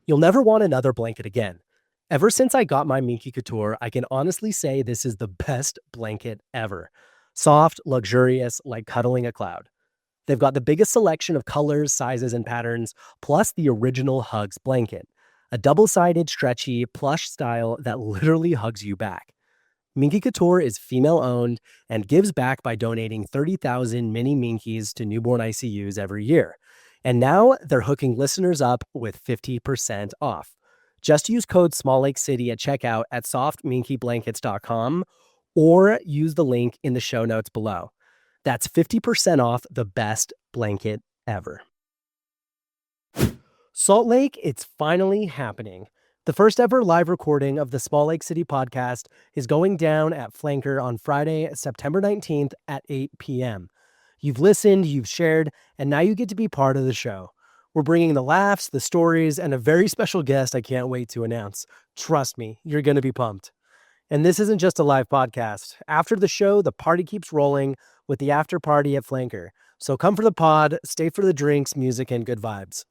You'll never want another blanket again. Ever since I got my Minky Couture, I can honestly say this is the best blanket ever. Soft, luxurious, like cuddling a cloud. They've got the biggest selection of colors, sizes, and patterns, plus the original Hugs blanket. A double-sided, stretchy, plush style that literally hugs you back. Minky Couture is female-owned and gives back by donating 30,000 mini Minkies to newborn ICUs every year. And now they're hooking listeners up with 50% off. Just use code SmallLakeCity at checkout at softminkyblankets.com or use the link in the show notes below. That's 50% off the best blanket ever. Salt Lake, it's finally happening. The first ever live recording of the Small Lake City podcast is going down at Flanker on Friday, September 19th at 8 p.m. You've listened, you've shared, and now you get to be part of the show. We're bringing the laughs, the stories, and a very special guest I can't wait to announce. Trust me, you're going to be pumped. And this isn't just a live podcast. After the show, the party keeps rolling with the after party at Flanker. So come for the pod, stay for the drinks, music, and good vibes.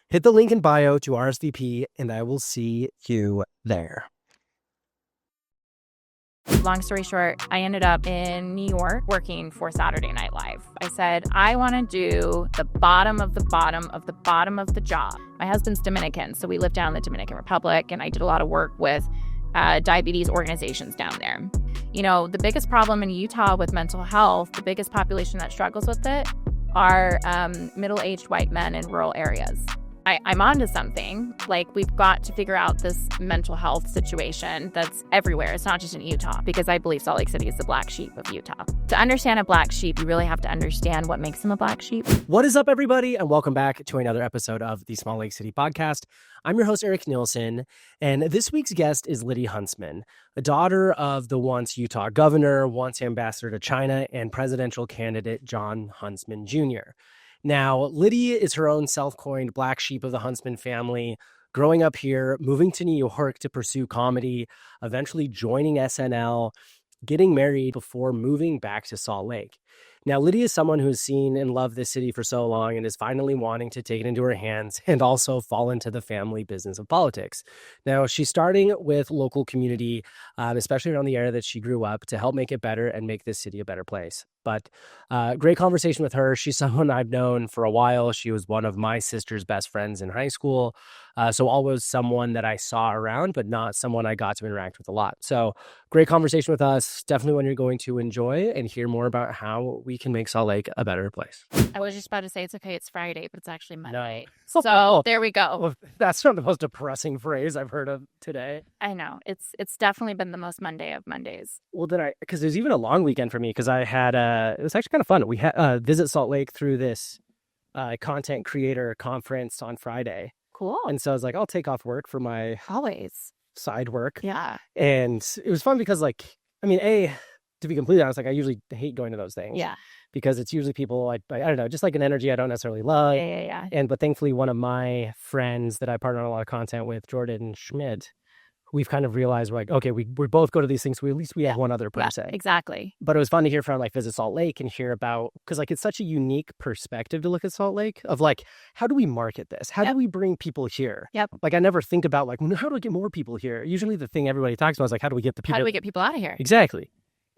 Hit the link in bio to RSVP, and I will see you there. Long story short, I ended up in New York working for Saturday Night Live. I said, I want to do the bottom of the bottom of the bottom of the job. My husband's Dominican, so we lived down in the Dominican Republic, and I did a lot of work with diabetes organizations down there. You know, the biggest problem in Utah with mental health, the biggest population that struggles with it are middle-aged white men in rural areas. I'm onto something. Like, we've got to figure out this mental health situation that's everywhere. It's not just in Utah, because I believe Salt Lake City is the black sheep of Utah. To understand a black sheep, you really have to understand what makes him a black sheep. What is up, everybody, and welcome back to another episode of the Small Lake City podcast. I'm your host, Eric Nielsen, and this week's guest is Liddy Huntsman, a daughter of the once Utah governor, once ambassador to China, and presidential candidate Jon Huntsman Jr. Now, Liddy is her own self-coined black sheep of the Huntsman family, growing up here, moving to New York to pursue comedy, eventually joining SNL, getting married before moving back to Salt Lake. Now, Liddy is someone who's seen and loved this city for so long and is finally wanting to take it into her hands and also fall into the family business of politics. Now, she's starting with local community, especially around the area that she grew up, to help make it better and make this city a better place. But great conversation with her. She's someone I've known for a while. She was one of my sister's best friends in high school. So always someone that I saw around, but not someone I got to interact with a lot. So great conversation with us. Definitely one you're going to enjoy and hear more about how we can make Salt Lake a better place. I was just about to say it's okay, it's Friday, but it's actually Monday. No. So there we go. Well, that's not the most depressing phrase I've heard of today. I know. It's definitely been the most Monday of Mondays. Well, because there's even a long weekend for me, because I had, it was actually kind of fun. We had Visit Salt Lake through this content creator conference on Friday. Cool. And so I was like, I'll take off work for my always side work. Yeah. And it was fun because, like, I mean, to be completely honest, like, I usually hate going to those things. Yeah. Because it's usually people, I don't know, just like an energy I don't necessarily love. Yeah. But thankfully, one of my friends that I partner on a lot of content with, Jordan Schmidt, we've kind of realized we're like, okay, we both go to these things, so at least we have one other person. Yeah, exactly. But it was fun to hear from, like, Visit Salt Lake and hear about, because, like, it's such a unique perspective to look at Salt Lake of, like, how do we market this? How do we bring people here? Yep. Like, I never think about, like, how do I get more people here? Usually the thing everybody talks about is, like, how do we get the people? How do we get people out of here? Exactly.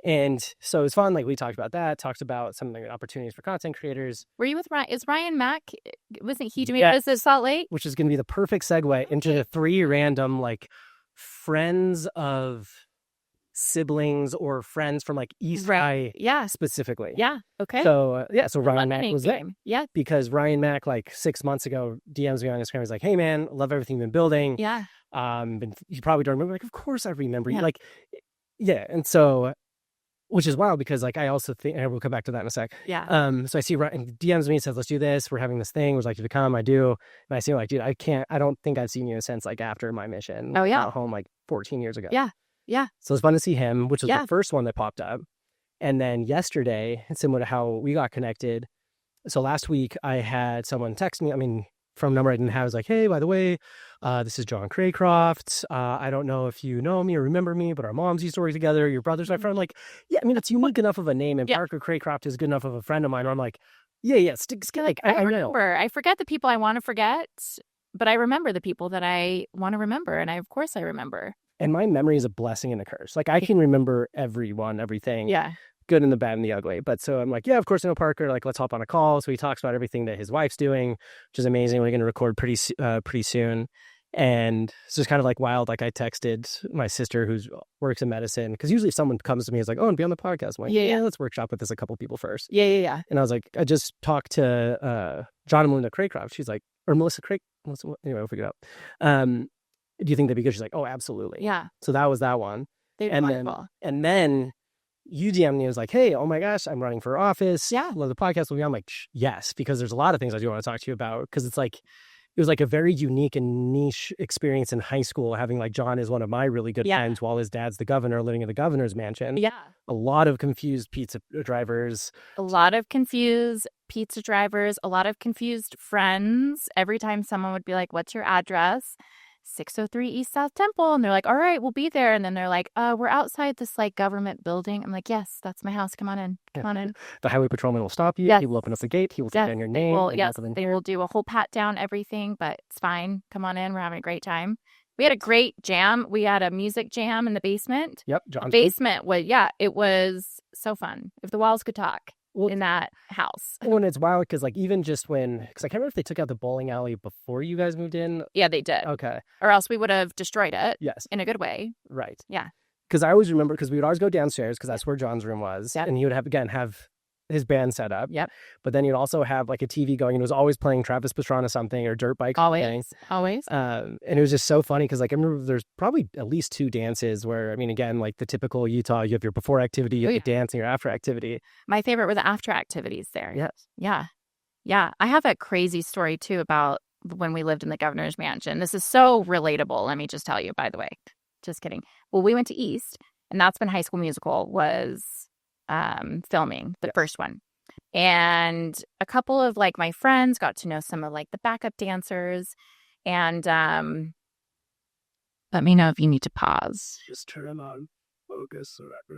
And so it was fun. Like, we talked about that, talked about some of the opportunities for content creators. Were you with Ryan? Is Ryan Mack, wasn't he doing Visit Salt Lake? Which is going to be the perfect segue into the 3 random, like, friends of siblings or friends from, like, East High specifically. Yeah. Okay. So, so Ryan Mack was there. Yeah. Because Ryan Mack, like, 6 months ago, DMs me on Instagram. He's like, hey, man, love everything you've been building. Yeah. And you probably don't remember. Like, of course I remember. Yeah. Like, yeah. And so, which is wild because, like, I also think, and we'll come back to that in a sec. Yeah. So I see Ryan DMs me and says, let's do this. We're having this thing. Would like you to come? I do. And I see him like, dude, I don't think I've seen you since, like, after my mission. Oh, yeah. At home, like, 14 years ago. Yeah. Yeah. So it's fun to see him, which was the first one that popped up. And then yesterday, similar to how we got connected. So last week I had someone text me, from a number I didn't have. I was like, hey, by the way, this is John Craycroft. I don't know if you know me or remember me, but our moms used to work together. Your brother's my friend. Like, yeah, it's unique enough of a name. And Parker Craycroft is good enough of a friend of mine where I'm like, yeah, I know. I forget the people I want to forget. But I remember the people that I want to remember. And of course I remember. And my memory is a blessing and a curse. Like I can remember everything. Yeah. Good and the bad and the ugly. But so I'm like, yeah, of course I know Parker. Like, let's hop on a call. So he talks about everything that his wife's doing, which is amazing. We're going to record pretty soon. And so it's kind of like wild. Like I texted my sister who works in medicine, because usually if someone comes to me, it's like, oh, and be on the podcast. I'm like, yeah, let's workshop with this a couple people first. Yeah. And I was like, I just talked to John and Melinda Craycroft. She's like, or Melissa Craig. Anyway, we'll figure it out. Do you think that'd be good? She's like, oh, absolutely. Yeah. So that was that one. And then you DM'd me and was like, hey, oh my gosh, I'm running for office. Yeah. Love the podcast. I'm like, yes, because there's a lot of things I do want to talk to you about, because it's like, it was like a very unique and niche experience in high school, having like John is one of my really good friends while his dad's the governor, living in the governor's mansion. Yeah. A lot of confused pizza drivers. A lot of confused pizza drivers, a lot of confused friends. Every time someone would be like, what's your address? 603 East South Temple. And they're like, all right, we'll be there. And then they're like, we're outside this like government building. I'm like, yes, that's my house. Come on in. Come on in. The highway patrolman will stop you. Yes. He will open up the gate. He will take down your name. Well, yes, they will do a whole pat down, everything, but it's fine. Come on in. We're having a great time. We had a great jam. We had a music jam in the basement. Yep. John's basement was, it was so fun. If the walls could talk. In that house. Well, and it's wild because like even just when, because I can't remember if they took out the bowling alley before you guys moved in. Yeah, they did. Okay. Or else we would have destroyed it. Yes. In a good way. Right. Yeah. Because I always remember, because we would always go downstairs because that's where John's room was. Yep. And he would have his band set up. Yep. But then you'd also have like a TV going, and it was always playing Travis Pastrana something or dirt bike. Always. And it was just so funny because like I remember there's probably at least 2 dances where, I mean, again, like the typical Utah, you have your before activity, you have your dance, and your after activity. My favorite were the after activities there. Yes. Yeah. Yeah. I have a crazy story too about when we lived in the governor's mansion. This is so relatable. Let me just tell you, by the way. Just kidding. Well, we went to East, and that's when High School Musical was filming, the first one. And a couple of like my friends got to know some of like the backup dancers. And let me know if you need to pause. Just turn them on focus so that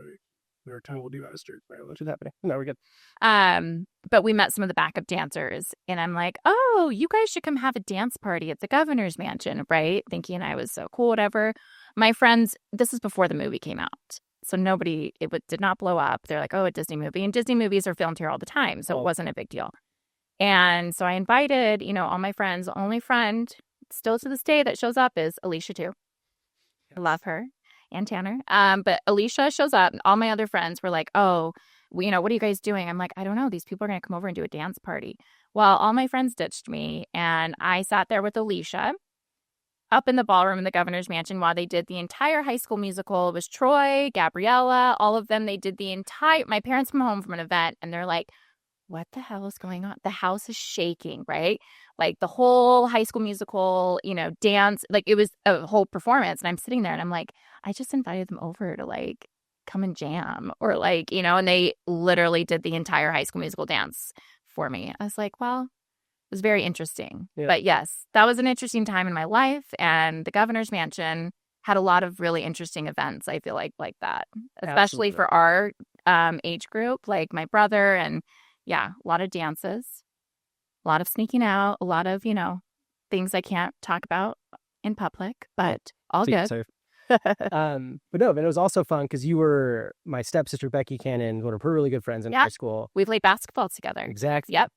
we're time we'll do our street. What's happening? No, we're good. But we met some of the backup dancers, and I'm like, oh, you guys should come have a dance party at the governor's mansion, right? Thinking I was so cool, whatever. My friends, this is before the movie came out. So did not blow up. They're like, oh, a Disney movie. And Disney movies are filmed here all the time. So it wasn't a big deal. And so I invited, all my friends. The only friend still to this day that shows up is Alicia too. Yes. I love her. And Tanner. But Alicia shows up. And all my other friends were like, oh, what are you guys doing? I'm like, I don't know. These people are going to come over and do a dance party. Well, all my friends ditched me. And I sat there with Alicia up in the ballroom in the governor's mansion while they did the entire High School Musical. It was Troy, Gabriella, all of them. They did my parents come home from an event and they're like, what the hell is going on? The house is shaking, right? Like the whole High School Musical, dance, like it was a whole performance. And I'm sitting there and I'm like, I just invited them over to like come and jam or like, and they literally did the entire High School Musical dance for me. I was like, well, it was very interesting. Yeah. But yes, that was an interesting time in my life. And the governor's mansion had a lot of really interesting events, I feel like that, especially Absolutely. For our age group, like my brother. And yeah, a lot of dances, a lot of sneaking out, a lot of, things I can't talk about in public, but all good. But no, but it was also fun because you were my stepsister, Becky Cannon, one of her really good friends in high school. We played basketball together. Exactly. Yep.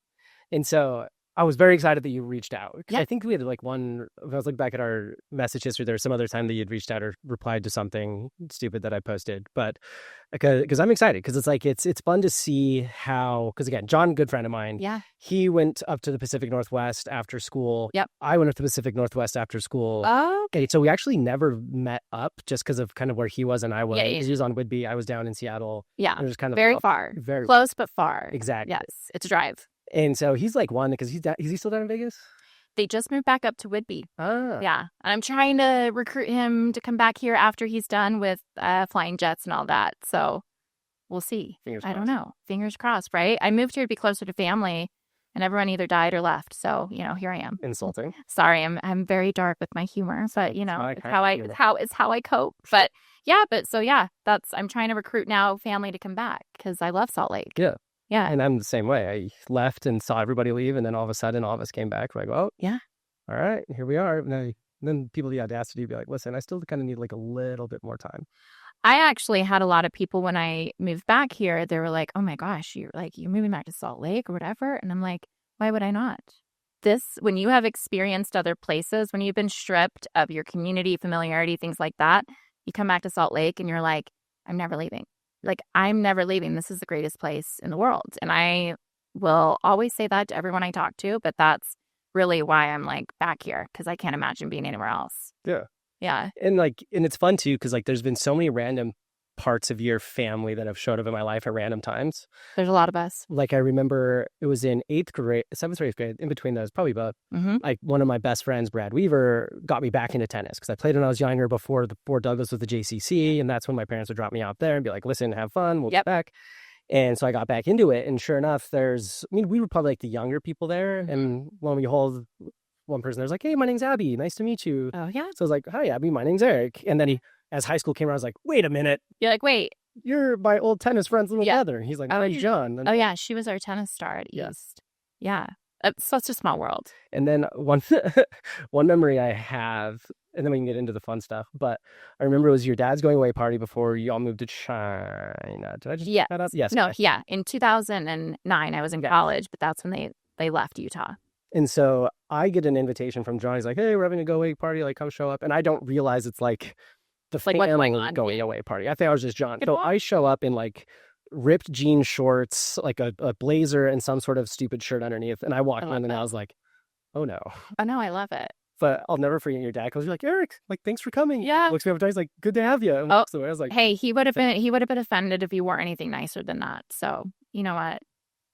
And so I was very excited that you reached out. Yep. I think we had like if I was looking back at our message history, there was some other time that you'd reached out or replied to something stupid that I posted. But because I'm excited, because it's like, it's fun to see how, because again, John, good friend of mine. Yeah. He went up to the Pacific Northwest after school. Yep. I went up to the Pacific Northwest after school. Oh, okay. So we actually never met up just because of kind of where he was and I was. Yeah. He was on Whidbey. I was down in Seattle. Yeah. It was kind of very far. Very close, but far. Exactly. Yes. It's a drive. And so he's like one, because is he still down in Vegas? They just moved back up to Whidbey. Ah. Yeah. And I'm trying to recruit him to come back here after he's done with flying jets and all that. So we'll see. I don't know. Fingers crossed, right? I moved here to be closer to family, and everyone either died or left. So, here I am. Insulting. Sorry, I'm very dark with my humor, but it's how I cope. But I'm trying to recruit now family to come back because I love Salt Lake. Yeah. Yeah. And I'm the same way. I left and saw everybody leave, and then all of a sudden all of us came back. We're like, oh, yeah. all right, here we are. Then people the audacity to be like, listen, I still kind of need like a little bit more time. I actually had a lot of people when I moved back here, they were like, oh my gosh, you're moving back to Salt Lake or whatever. And I'm like, why would I not? When you have experienced other places, when you've been stripped of your community, familiarity, things like that, you come back to Salt Lake and you're like, I'm never leaving. Like, I'm never leaving. This is the greatest place in the world. And I will always say that to everyone I talk to, but that's really why I'm like back here, because I can't imagine being anywhere else. Yeah. Yeah. And it's fun too, because like there's been so many random parts of your family that have showed up in my life at random times. There's a lot of us. Like I remember it was in 7th or 8th grade, in between those, probably both. Like one of my best friends, Brad Weaver, got me back into tennis because I played when I was younger before Douglas was the JCC. And that's when my parents would drop me out there and be like, listen, have fun. We'll get back. And so I got back into it. And sure enough, we were probably like the younger people there. And lo and behold, one person there's like, hey, my name's Abby. Nice to meet you. Oh, yeah. So I was like, hi, Abby, my name's Eric. And then as high school came around, I was like, wait a minute. You're like, wait. You're my old tennis friend's little brother. He's like, oh, John. And, oh, yeah. She was our tennis star at East. Yeah. It's such a small world. And then one memory I have, and then we can get into the fun stuff, but I remember it was your dad's going away party before y'all moved to China. Did I just make that up? Yes. No, yeah. In 2009, I was in college, but that's when they left Utah. And so I get an invitation from John. He's like, hey, we're having a go away party. Like, come show up. And I don't realize it's like the family going away party. I think I was just John. So I show up in like ripped jean shorts, like a blazer and some sort of stupid shirt underneath. And I walked in and I was like, oh no. Oh no, I love it. But I'll never forget your dad because you're like, Eric, like, thanks for coming. Yeah. Looks me up and he's like, good to have you. And so I was like, hey, he would have been offended if you wore anything nicer than that. So you know what?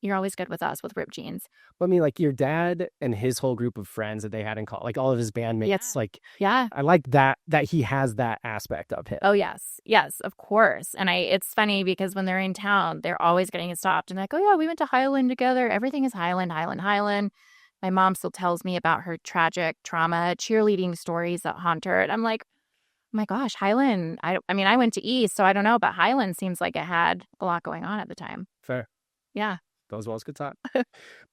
You're always good with us with ripped jeans. But I mean, like your dad and his whole group of friends that they had in college, like all of his bandmates, I like that he has that aspect of him. Oh, yes, of course. And it's funny because when they're in town, they're always getting stopped and like, oh yeah, we went to Highland together. Everything is Highland. My mom still tells me about her tragic trauma, cheerleading stories that haunt her. And I'm like, oh my gosh, Highland. I mean, I went to East, so I don't know, but Highland seems like it had a lot going on at the time. Fair. Yeah. Those walls good time.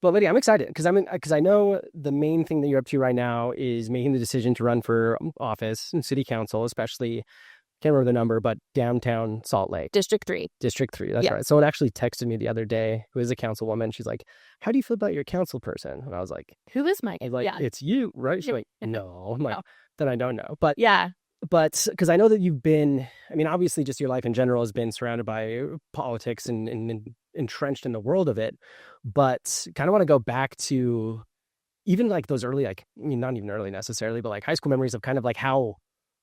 But Liddy, I'm excited because I know the main thing that you're up to right now is making the decision to run for office and city council, especially, can't remember the number, but downtown Salt Lake. District 3. That's right. Someone actually texted me the other day who is a councilwoman. She's like, how do you feel about your council person? And I was like, who is Mike? It's you, right? She's like, no. I'm like, no. Then I don't know. But yeah. But because I know that you've been, I mean, obviously just your life in general has been surrounded by politics and entrenched in the world of it. But kind of want to go back to even like those early, like, I mean, not even early necessarily, but like high school memories of kind of like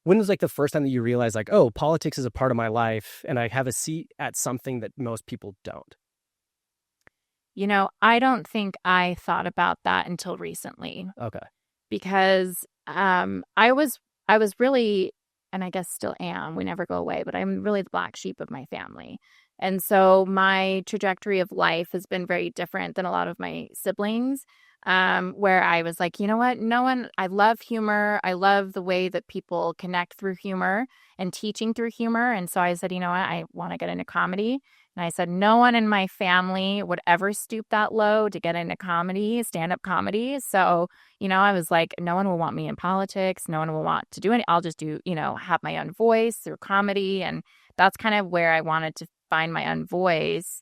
when was like the first time that you realized like, oh, politics is a part of my life and I have a seat at something that most people don't? You know, I don't think I thought about that until recently. Okay. Because I was really, and I guess still am, we never go away, but I'm really the black sheep of my family. And so my trajectory of life has been very different than a lot of my siblings, where I was like, you know what? I love humor. I love the way that people connect through humor and teaching through humor. And so I said, you know what? I want to get into comedy. And I said, no one in my family would ever stoop that low to get into comedy, stand-up comedy. So, you know, I was like, no one will want me in politics. No one will want to do any. I'll just do, you know, have my own voice through comedy. And that's kind of where I wanted to find my own voice.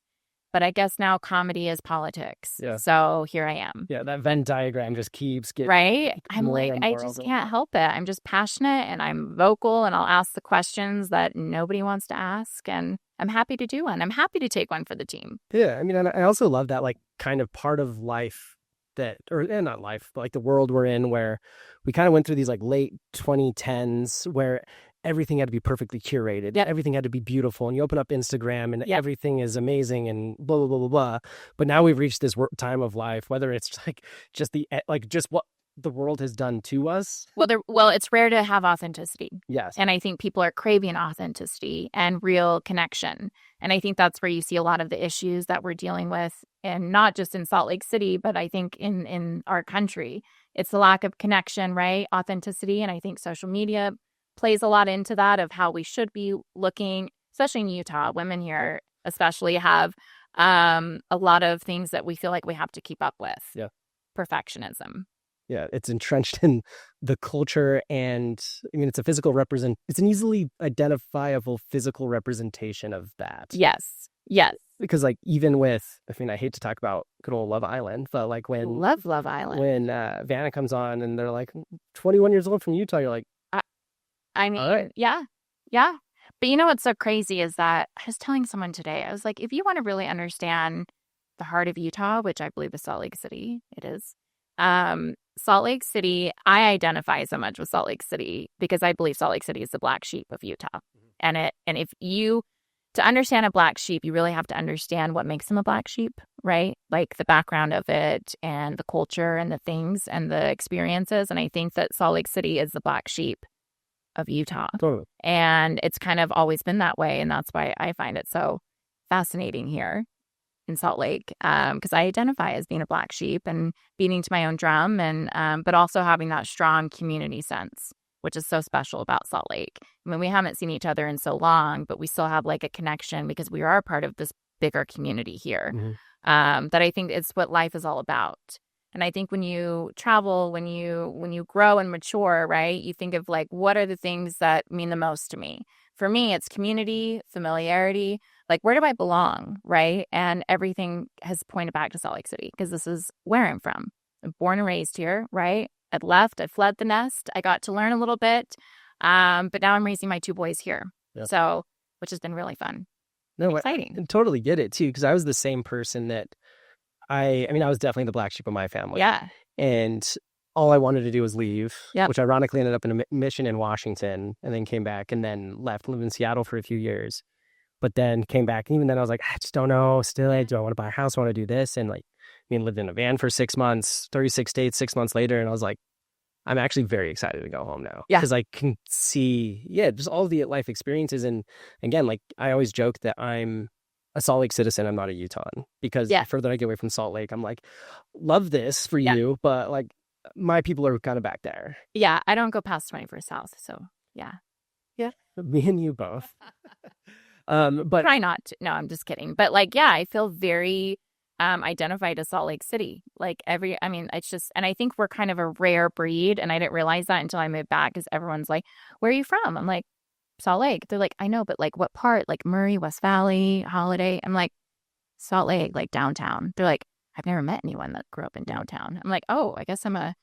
But I guess now comedy is politics. Yeah. So here I am. Yeah, that Venn diagram just keeps getting right. I'm like, I just can't help it. I'm just passionate and I'm vocal and I'll ask the questions that nobody wants to ask. And I'm happy to do one. I'm happy to take one for the team. Yeah, I mean, and I also love that like kind of part of life and not life, but like the world we're in where we kind of went through these like late 2010s where everything had to be perfectly curated. Yep. Everything had to be beautiful. And you open up Instagram and everything is amazing and blah, blah, blah, blah, blah. But now we've reached this time of life, whether it's like just what the world has done to us. Well, it's rare to have authenticity. Yes. And I think people are craving authenticity and real connection. And I think that's where you see a lot of the issues that we're dealing with, and not just in Salt Lake City, but I think in our country. It's the lack of connection, right? Authenticity. And I think social media plays a lot into that of how we should be looking, especially in Utah. Women here especially have a lot of things that we feel like we have to keep up with. Yeah. Perfectionism. Yeah, it's entrenched in the culture, and I mean, it's an easily identifiable physical representation of that. Yes. Yes. Because like even with, I mean, I hate to talk about good old Love Island, but like Love Love Island. when Vanna comes on and they're like 21 years old from Utah, you're like, I mean, all right. yeah. Yeah. But you know what's so crazy is that I was telling someone today, I was like, if you want to really understand the heart of Utah, which I believe is Salt Lake City, it is. Salt Lake City, I identify so much with Salt Lake City because I believe Salt Lake City is the black sheep of Utah. And if you, to understand a black sheep, you really have to understand what makes them a black sheep, right? Like the background of it and the culture and the things and the experiences. And I think that Salt Lake City is the black sheep of Utah. Totally. And it's kind of always been that way. And that's why I find it so fascinating here in Salt Lake, because I identify as being a black sheep and beating to my own drum, and but also having that strong community sense, which is so special about Salt Lake. I mean, we haven't seen each other in so long, but we still have like a connection because we are a part of this bigger community here. That I think it's what life is all about. And I think when you travel, when you grow and mature, right, you think of like, what are the things that mean the most to me? For me, it's community, familiarity, like where do I belong, right? And everything has pointed back to Salt Lake City because this is where I'm from. I'm born and raised here, right? I fled the nest. I got to learn a little bit, but now I'm raising my 2 boys here. Yeah. So, which has been really fun. No, exciting. I totally get it too, because I was the same person that I mean, I was definitely the black sheep of my family. Yeah. And all I wanted to do was leave, yep. which ironically ended up in a mission in Washington, and then came back and then left, lived in Seattle for a few years, but then came back. And even then I was like, I just don't know. Still, do I want to buy a house? I want to do this. And like, I mean, lived in a van for 6 months, 36 states, 6 months later. And I was like, I'm actually very excited to go home now. Yeah. Because I can see, just all the life experiences. And again, like I always joke that I'm a Salt Lake citizen. I'm not a Utahn, because the further I get away from Salt Lake, I'm like, love this for you, but like my people are kind of back there. Yeah. I don't go past 21st South. So yeah. Me and you both. But try not to. No, I'm just kidding. But like, yeah, I feel very identified as Salt Lake City. Like it's just, and I think we're kind of a rare breed. And I didn't realize that until I moved back, because everyone's like, where are you from? I'm like, Salt Lake. They're like, I know, but like what part? Like Murray, West Valley, Holiday. I'm like, Salt Lake, like downtown. They're like, I've never met anyone that grew up in downtown. I'm like, oh, I guess I'm a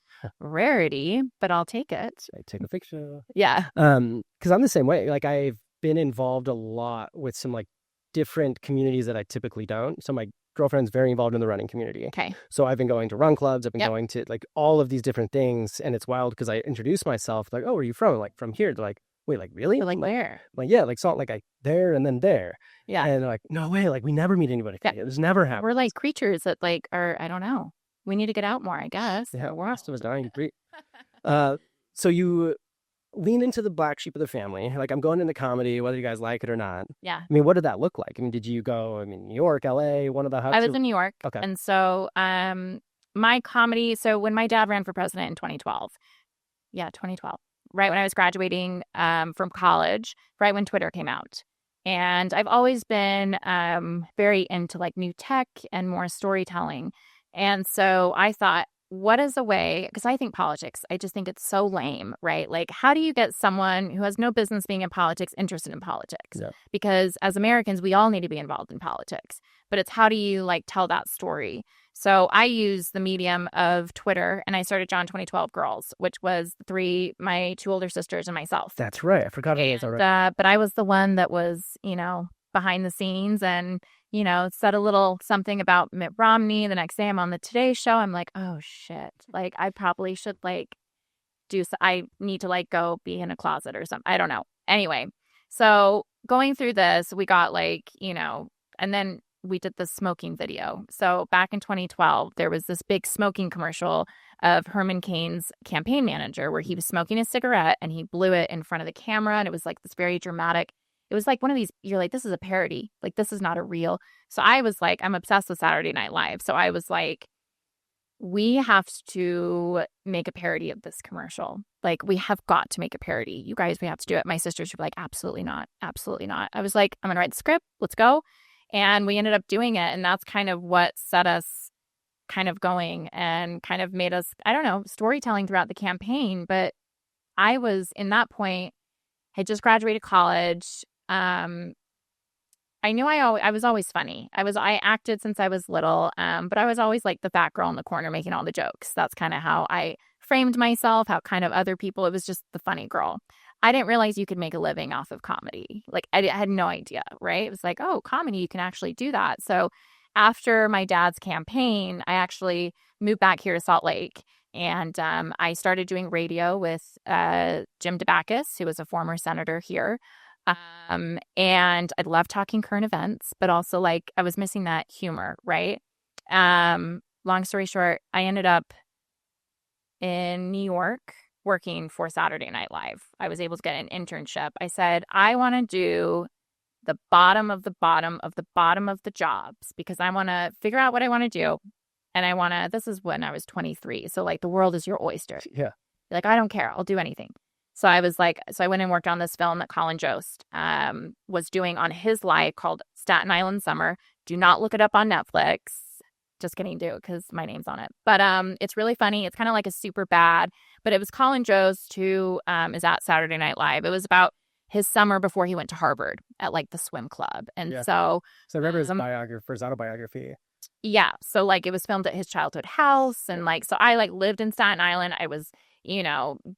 rarity, but I'll take it. I take a picture. Yeah. Because I'm the same way. Like I've been involved a lot with some like different communities that I typically don't. So my girlfriend's very involved in the running community. Okay. So I've been going to run clubs. I've been going to like all of these different things. And it's wild because I introduce myself like, oh, where are you from? Like from here. They're like, wait, like really? They're like, where? Like, yeah, like Salt, like I there and then there. Yeah. And they're like, no way, like we never meet anybody. Yeah. This never happens. We're like creatures that like are, I don't know. We need to get out more, I guess. Yeah, we're lost of us dying to breathe. So you lean into the black sheep of the family. Like I'm going into comedy, whether you guys like it or not. Yeah. I mean, what did that look like? I mean, did you go, New York, LA, one of the hubs? I was in New York. Okay. And so my comedy, so when my dad ran for president in 2012, right when I was graduating from college, right when Twitter came out. And I've always been very into like new tech and more storytelling. And so I thought, what is a way, because I think politics, I just think it's so lame, right? Like, how do you get someone who has no business being in politics interested in politics? Yeah. Because as Americans, we all need to be involved in politics. But it's how do you like tell that story? So I used the medium of Twitter, and I started John 2012 Girls, which was my 2 older sisters and myself. That's right. I forgot it was already. But I was the one that was, behind the scenes and, said a little something about Mitt Romney. The next day I'm on the Today Show. I'm like, oh shit. Like I probably should I need to like go be in a closet or something. I don't know. Anyway, so going through this, we got and then we did the smoking video. So back in 2012, there was this big smoking commercial of Herman Cain's campaign manager where he was smoking a cigarette and he blew it in front of the camera. And it was like this very dramatic. It was like one of these, you're like, this is a parody. Like, this is not a real. So I was like, I'm obsessed with Saturday Night Live. So I was like, we have to make a parody of this commercial. Like, we have got to make a parody. You guys, we have to do it. My sisters were like, absolutely not. Absolutely not. I was like, I'm going to write the script. Let's go. And we ended up doing it. And that's kind of what set us kind of going and kind of made us, I don't know, storytelling throughout the campaign. But I was in that point, had just graduated college. I knew I was always funny. I acted since I was little, but I was always like the fat girl in the corner making all the jokes. That's kind of how I framed myself, how kind of other people, it was just the funny girl. I didn't realize you could make a living off of comedy. Like I had no idea, right? It was like, oh, comedy, you can actually do that. So after my dad's campaign, I actually moved back here to Salt Lake. And I started doing radio with Jim DeBacchus, who was a former senator here. And I love talking current events, but also like I was missing that humor, right? Long story short, I ended up in New York working for Saturday Night Live. I was able to get an internship. I said, I want to do the bottom of the bottom of the bottom of the jobs because I want to figure out what I want to do. And this is when I was 23. So like the world is your oyster. Yeah. Like, I don't care. I'll do anything. So I went and worked on this film that Colin Jost was doing on his live called Staten Island Summer. Do not look it up on Netflix. Just kidding, do because my name's on it. But it's really funny. It's kind of like a super bad, but it was Colin Jost who is at Saturday Night Live. It was about his summer before he went to Harvard at like the swim club. And so I remember his autobiography. Yeah. So like it was filmed at his childhood house. And like, so I like lived in Staten Island. I was,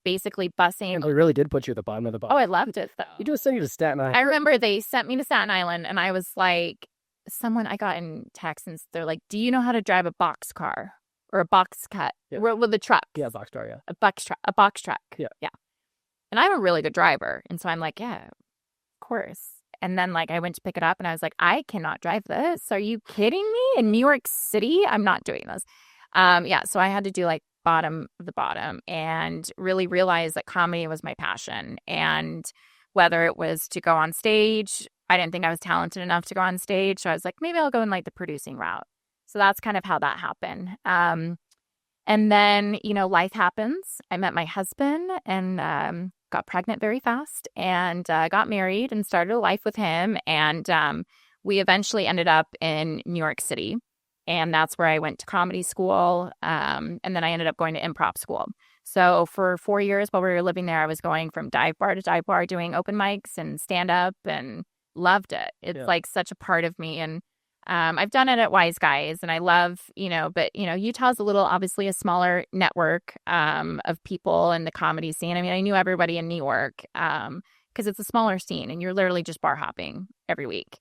basically busing. And they really did put you at the bottom of the bottom. Oh, I loved it though. You just sent you to Staten Island. I remember they sent me to Staten Island and I was like, I got in text and they're like, do you know how to drive a box car or a box cut with a truck? Yeah, box car, yeah. A box truck. Yeah. Yeah. And I'm a really good driver. And so I'm like, yeah, of course. And then like I went to pick it up and I was like, I cannot drive this. Are you kidding me? In New York City? I'm not doing this. So I had to do like bottom of the bottom and really realize that comedy was my passion. And whether it was to go on stage, I didn't think I was talented enough to go on stage. So I was like, maybe I'll go in like the producing route. So that's kind of how that happened. And then, life happens. I met my husband and got pregnant very fast and got married and started a life with him. And we eventually ended up in New York City. And that's where I went to comedy school. And then I ended up going to improv school. So for 4 years while we were living there, I was going from dive bar to dive bar, doing open mics and stand up and loved it. It's like such a part of me. And I've done it at Wise Guys and I love, but Utah's obviously a smaller network of people in the comedy scene. I mean, I knew everybody in New York because it's a smaller scene and you're literally just bar hopping every week,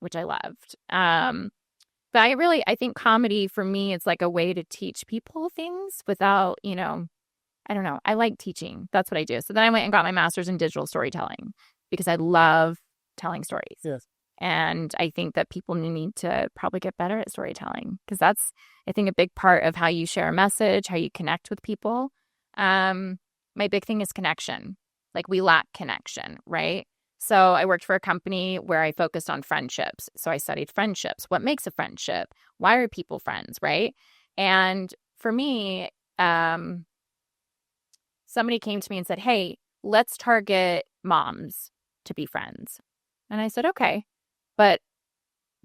which I loved. But I think comedy for me, it's like a way to teach people things without, I don't know. I like teaching. That's what I do. So then I went and got my master's in digital storytelling because I love telling stories. Yes. And I think that people need to probably get better at storytelling because that's, I think, a big part of how you share a message, how you connect with people. My big thing is connection. Like we lack connection, right? So I worked for a company where I focused on friendships. So I studied friendships. What makes a friendship? Why are people friends, right? And for me, somebody came to me and said, hey, let's target moms to be friends. And I said, okay. But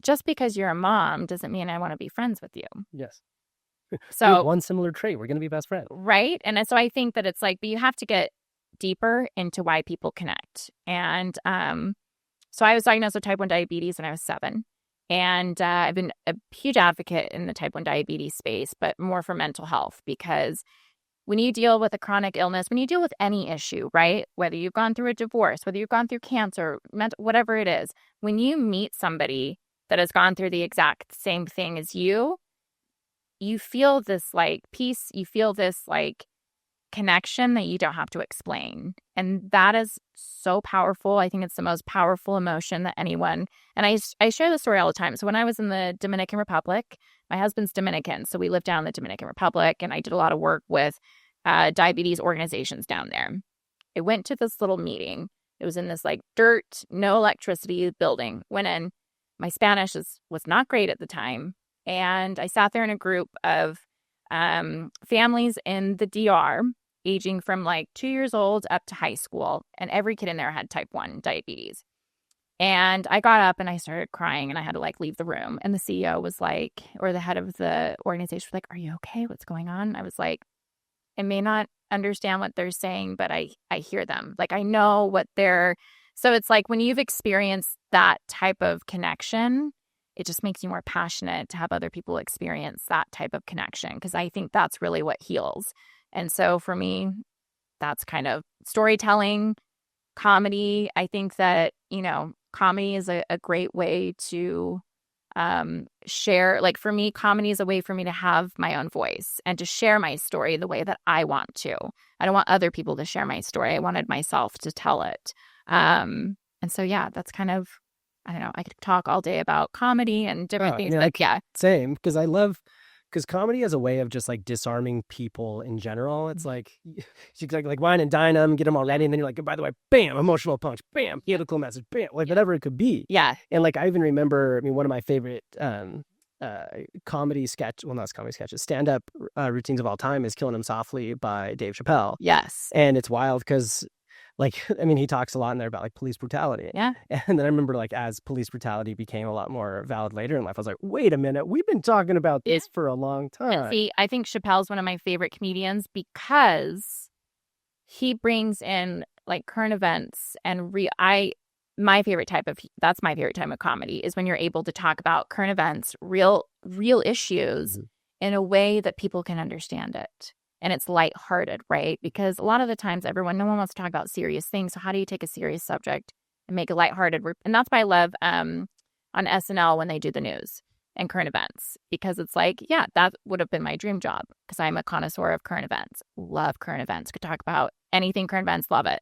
just because you're a mom doesn't mean I want to be friends with you. Yes. So we have one similar trait. We're going to be best friends. Right. And so I think that it's like, but you have to get deeper into why people connect. And so I was diagnosed with type 1 diabetes when I was 7. And I've been a huge advocate in the type 1 diabetes space, but more for mental health, because when you deal with a chronic illness, when you deal with any issue, right, whether you've gone through a divorce, whether you've gone through cancer, whatever it is, when you meet somebody that has gone through the exact same thing as you feel this like peace, you feel this like connection that you don't have to explain. And that is so powerful. I think it's the most powerful emotion that anyone, and I share this story all the time. So when I was in the Dominican Republic, my husband's Dominican, so we lived down in the Dominican Republic, and I did a lot of work with diabetes organizations down there. I went to this little meeting. It was in this like dirt, no electricity building. Went in. My Spanish was not great at the time. And I sat there in a group of families in the DR, aging from like 2 years old up to high school. And every kid in there had type 1 diabetes. And I got up and I started crying and I had to like leave the room. And the CEO was like, or the head of the organization was like, "Are you okay? What's going on?" I was like, I may not understand what they're saying, but I hear them. Like I know what they're, so it's like when you've experienced that type of connection, it just makes you more passionate to have other people experience that type of connection. Because I think that's really what heals. And so for me, that's kind of storytelling, comedy. I think that, comedy is a great way to share. Like for me, comedy is a way for me to have my own voice and to share my story the way that I want to. I don't want other people to share my story. I wanted myself to tell it. And so, yeah, that's kind of, I don't know, I could talk all day about comedy and different things. Like, yeah. Same. Because comedy is a way of just like disarming people in general. It's like, you like wine and dine them, get them all ready. And then you're like, by the way, bam, emotional punch, bam, political message, bam, like whatever it could be. Yeah. And like, I even remember, one of my favorite comedy sketch, well, not comedy sketches, stand-up routines of all time is Killing Him Softly by Dave Chappelle. Yes. And it's wild because he talks a lot in there about like police brutality. Yeah. And then I remember like as police brutality became a lot more valid later in life, I was like, wait a minute, we've been talking about this for a long time. See, I think Chappelle's one of my favorite comedians because he brings in like current events and my favorite type of comedy is when you're able to talk about current events, real issues in a way that people can understand it. And it's lighthearted, right? Because a lot of the times no one wants to talk about serious things. So how do you take a serious subject and make it lighthearted? And that's why I love on SNL when they do the news and current events, because it's like, yeah, that would have been my dream job because I'm a connoisseur of current events. Love current events. Could talk about anything current events. Love it.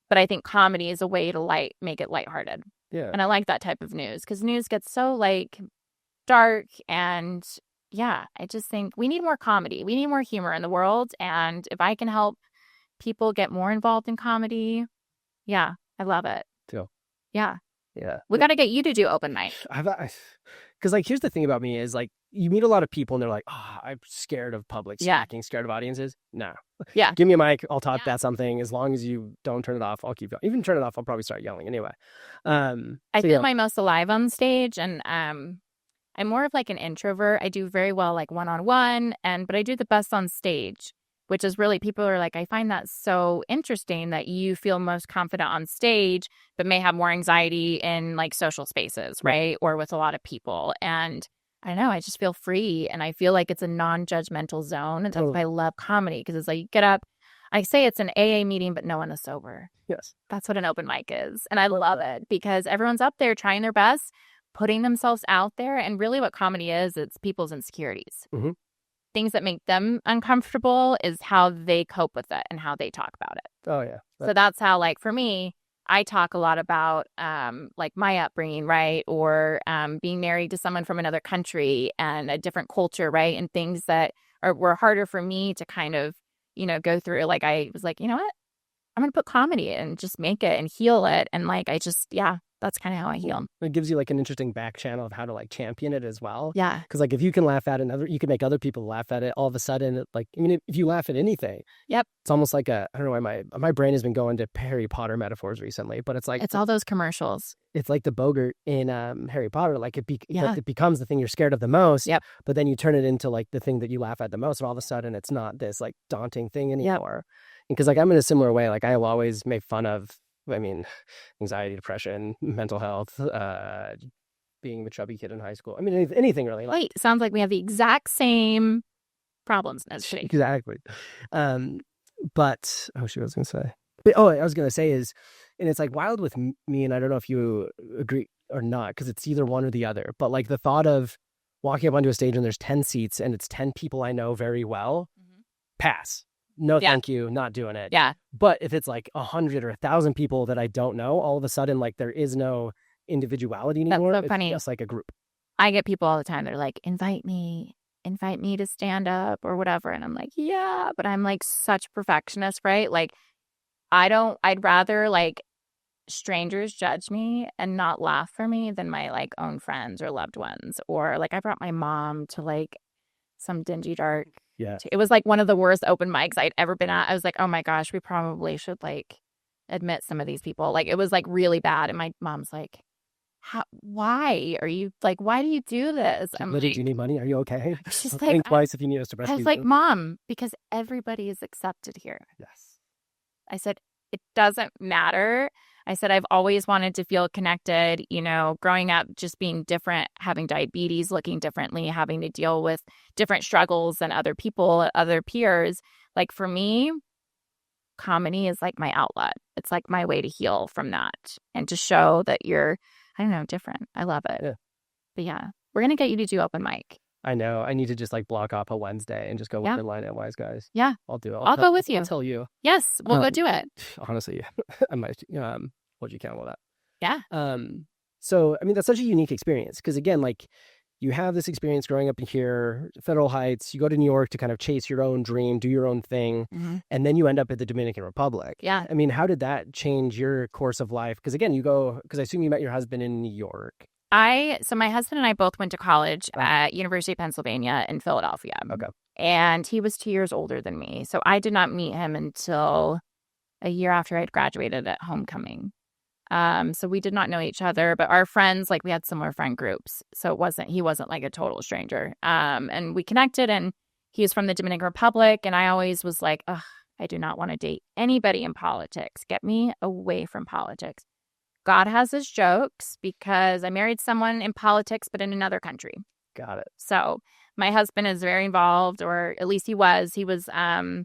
But I think comedy is a way to make it lighthearted. Yeah. And I like that type of news because news gets so like dark and yeah, I just think we need more comedy. We need more humor in the world. And if I can help people get more involved in comedy, yeah, I love it. Too. Yeah. Yeah. We got to get you to do open mic. Because like, here's the thing about me is like, you meet a lot of people and they're like, I'm scared of public speaking, scared of audiences. No. Yeah. Give me a mic. I'll talk about something. As long as you don't turn it off, I'll keep going. Even turn it off, I'll probably start yelling anyway. I feel my most alive on stage and I'm more of like an introvert. I do very well like one-on-one, but I do the best on stage, which is really, people are like, I find that so interesting that you feel most confident on stage, but may have more anxiety in like social spaces, right? Or with a lot of people. And I don't know, I just feel free and I feel like it's a non-judgmental zone. And that's why I love comedy because it's like you get up, I say it's an AA meeting, but no one is sober. Yes. That's what an open mic is. And I love it because everyone's up there trying their best, putting themselves out there. And really what comedy is, it's people's insecurities. Mm-hmm. Things that make them uncomfortable is how they cope with it and how they talk about it. Oh, yeah. So that's how, like, for me, I talk a lot about, like, my upbringing, right? Or being married to someone from another country and a different culture, right? And things that were harder for me to kind of, go through. Like, I was like, you know what? I'm going to put comedy in and just make it and heal it. And, like, that's kind of how I heal. It gives you like an interesting back channel of how to like champion it as well. Yeah. Because like if you can laugh at you can make other people laugh at it. All of a sudden, like even if you laugh at anything, yep, it's almost like I don't know why my brain has been going to Harry Potter metaphors recently, but it's like it's all those commercials. It's like the Bogart in Harry Potter. Like it becomes the thing you're scared of the most. Yep. But then you turn it into like the thing that you laugh at the most, and all of a sudden it's not this like daunting thing anymore. Because like I'm in a similar way. Like I will always make fun of. Anxiety, depression, mental health, being the chubby kid in high school. Anything really. Wait, sounds like we have the exact same problems as she. Exactly. But, what was I going to say? I was going to say is, and it's like wild with me, and I don't know if you agree or not, because it's either one or the other. But like the thought of walking up onto a stage and there's 10 seats and it's 10 people I know very well, pass. No, thank you. Not doing it. Yeah. But if it's like 100 or 1,000 people that I don't know, all of a sudden, like there is no individuality anymore. That's so funny. It's just like a group. I get people all the time. They're like, invite me to stand up or whatever. And I'm like, yeah, but I'm like such a perfectionist, right? Like I'd rather like strangers judge me and not laugh for me than my like own friends or loved ones. Or like I brought my mom to like some dingy dark. Yeah. It was like one of the worst open mics I'd ever been at. I was like, oh my gosh, we probably should like admit some of these people. Like, it was like really bad. And my mom's like, why are you like, why do you do this? I'm Liddy, like, do you need money? Are you okay? she's like, Think twice if you need us to breastfeed. I was like, Mom, because everybody is accepted here. Yes. I said, it doesn't matter. I said, I've always wanted to feel connected, growing up, just being different, having diabetes, looking differently, having to deal with different struggles than other people, other peers. Like, for me, comedy is like my outlet. It's like my way to heal from that and to show that you're, I don't know, different. I love it. Yeah. But yeah, we're going to get you to do open mic. I know. I need to just like block off a Wednesday and just go with Yeah. the line at Wise Guys. Yeah. I'll do it. I'll go with you. I'll tell you. Yes, we'll go do it. Honestly, I might. What you count with that? Yeah. So I mean, that's such a unique experience because again, like you have this experience growing up in here, Federal Heights. You go to New York to kind of chase your own dream, do your own thing, and then you end up at the Dominican Republic. Yeah. I mean, how did that change your course of life? Because again, because I assume you met your husband in New York. So my husband and I both went to college at University of Pennsylvania in Philadelphia. Okay. And he was 2 years older than me. So I did not meet him until a year after I'd graduated at homecoming. So we did not know each other, but our friends, like we had similar friend groups. So he wasn't like a total stranger. And we connected, and he was from the Dominican Republic. And I always was like, ugh, I do not want to date anybody in politics. Get me away from politics. God has his jokes because I married someone in politics, but in another country. Got it. So my husband is very involved, or at least he was. So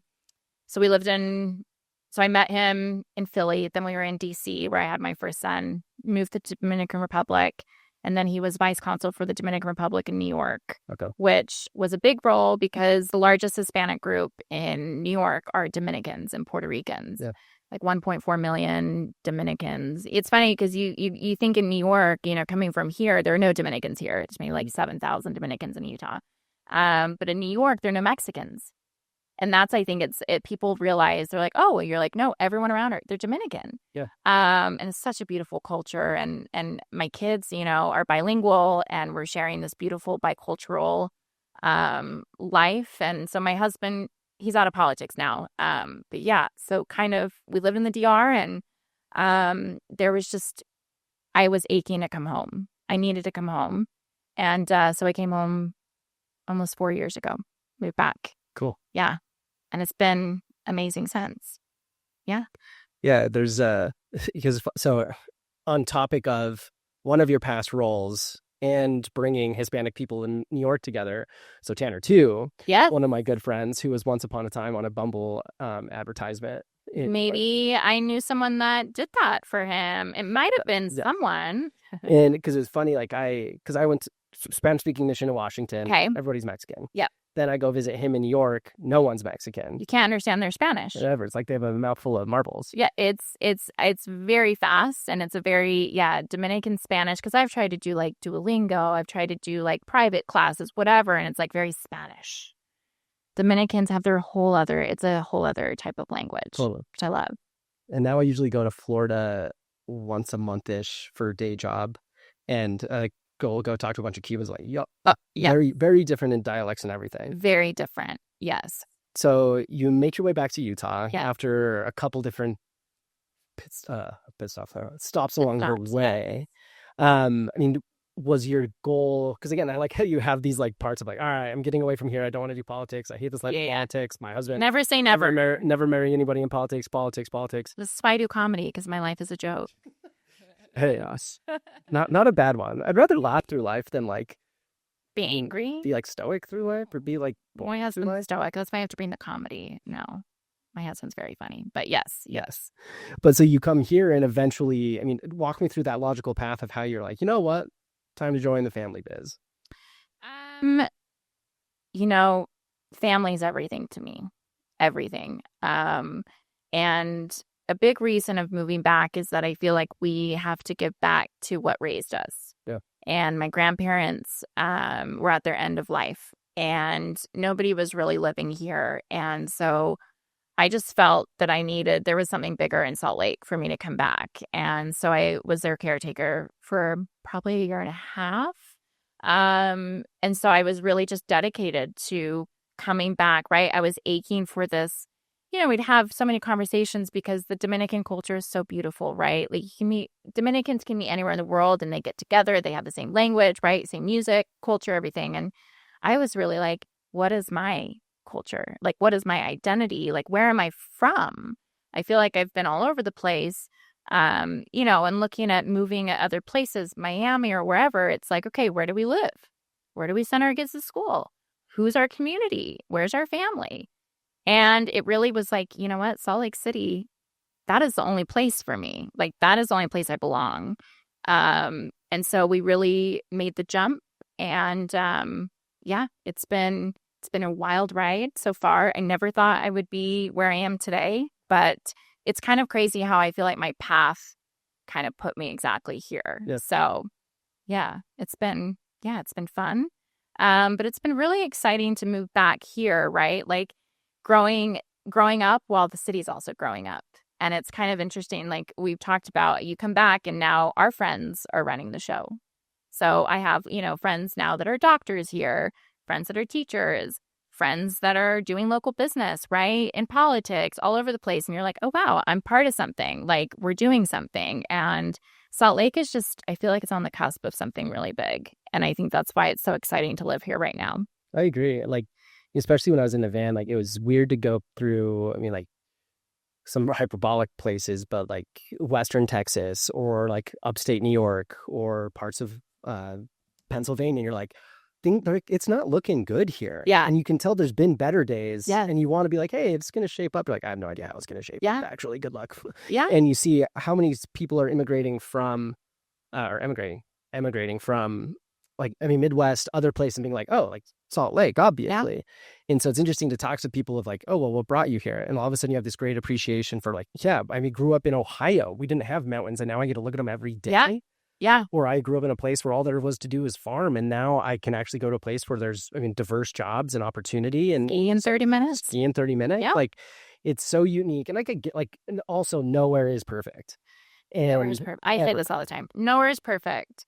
I met him in Philly. Then we were in D.C. where I had my first son, moved to the Dominican Republic. And then he was vice consul for the Dominican Republic in New York, which was a big role because the largest Hispanic group in New York are Dominicans and Puerto Ricans. Yeah. Like 1.4 million Dominicans. It's funny because you think in New York, coming from here, there are no Dominicans here. It's maybe like 7,000 Dominicans in Utah. But in New York, there are no Mexicans. And that's, I think, people realize, they're like, oh, well, you're like, no, everyone around they're Dominican. Yeah. And it's such a beautiful culture. And my kids, are bilingual, and we're sharing this beautiful bicultural life. And so my husband, he's out of politics now. But yeah, so kind of, we lived in the DR, and there was just, I was aching to come home. I needed to come home. And so I came home almost 4 years ago, moved back. Cool. Yeah. And it's been amazing since. Yeah. Yeah. There's because so on topic of one of your past roles and bringing Hispanic people in New York together. So Tanner too. Yeah. One of my good friends who was once upon a time on a Bumble advertisement. Maybe I knew someone that did that for him. It might have been someone. And because it's funny, like because I went to Spanish-speaking mission in Washington. Okay. Everybody's Mexican. Yep. Then I go visit him in New York. No one's Mexican. You can't understand their Spanish. Whatever. It's like they have a mouthful of marbles. Yeah, it's very fast, and it's a very Dominican Spanish, because I've tried to do like Duolingo. I've tried to do like private classes, whatever, and it's like very Spanish. Dominicans have it's a whole other type of language, totally. Which I love. And now I usually go to Florida once a month-ish for a day job, and go talk to a bunch of Cubans. Like, very, very different in dialects and everything. Very different, yes. So you make your way back to Utah after a couple different stops along the way. I mean, was your goal? Because again, I like how you have these like parts of like, all right, I'm getting away from here. I don't want to do politics. I hate this life of politics. My husband. Never say never. Never marry anybody in politics. This is why I do comedy, because my life is a joke. Hey, us. Not a bad one. I'd rather laugh through life than like be angry, be like stoic through life, or be like my husband's stoic. That's why I have to bring the comedy. No, my husband's very funny, but yes. But so you come here, and eventually, I mean, walk me through that logical path of how you're like, you know what, time to join the family biz. Family's everything to me, everything. And a big reason of moving back is that I feel like we have to give back to what raised us. Yeah. And my grandparents were at their end of life, and nobody was really living here. And so I just felt that there was something bigger in Salt Lake for me to come back. And so I was their caretaker for probably a year and a half. And so I was really just dedicated to coming back, right? I was aching for this we'd have so many conversations because the Dominican culture is so beautiful, right? Like Dominicans can meet anywhere in the world and they get together. They have the same language, right? Same music, culture, everything. And I was really like, what is my culture? Like, what is my identity? Like, where am I from? I feel like I've been all over the place, and looking at moving at other places, Miami or wherever, it's like, okay, where do we live? Where do we send our kids to school? Who's our community? Where's our family? And it really was like, you know what, Salt Lake City, that is the only place for me. Like, that is the only place I belong. And so we really made the jump. And it's been a wild ride so far. I never thought I would be where I am today, but it's kind of crazy how I feel like my path kind of put me exactly here. Yeah. So it's been fun. But it's been really exciting to move back here, right? Like growing up while the city's also growing up. And it's kind of interesting. Like we've talked about, you come back and now our friends are running the show. So I have, friends now that are doctors here, friends that are teachers, friends that are doing local business, right? In politics, all over the place. And you're like, oh, wow, I'm part of something. Like we're doing something. And Salt Lake is just, I feel like it's on the cusp of something really big. And I think that's why it's so exciting to live here right now. I agree. Like, especially when I was in the van, like it was weird to go through, like some hyperbolic places, but like Western Texas or like upstate New York or parts of Pennsylvania. You're like, it's not looking good here. Yeah. And you can tell there's been better days. Yeah. And you want to be like, hey, it's going to shape up. You're like, I have no idea how it's going to shape up. Actually, good luck. Yeah. And you see how many people are emigrating from like, Midwest, other places, and being like, oh, like Salt Lake, obviously. Yeah. And so it's interesting to talk to people of like, oh, well, what brought you here? And all of a sudden you have this great appreciation for like, grew up in Ohio. We didn't have mountains and now I get to look at them every day. Yeah. Yeah. Or I grew up in a place where all there was to do was farm. And now I can actually go to a place where there's, diverse jobs and opportunity. And ski in 30 minutes. Yeah. Like, it's so unique. And I could get like, and also nowhere is perfect. Nowhere is perfect. I say this all the time. Nowhere is perfect.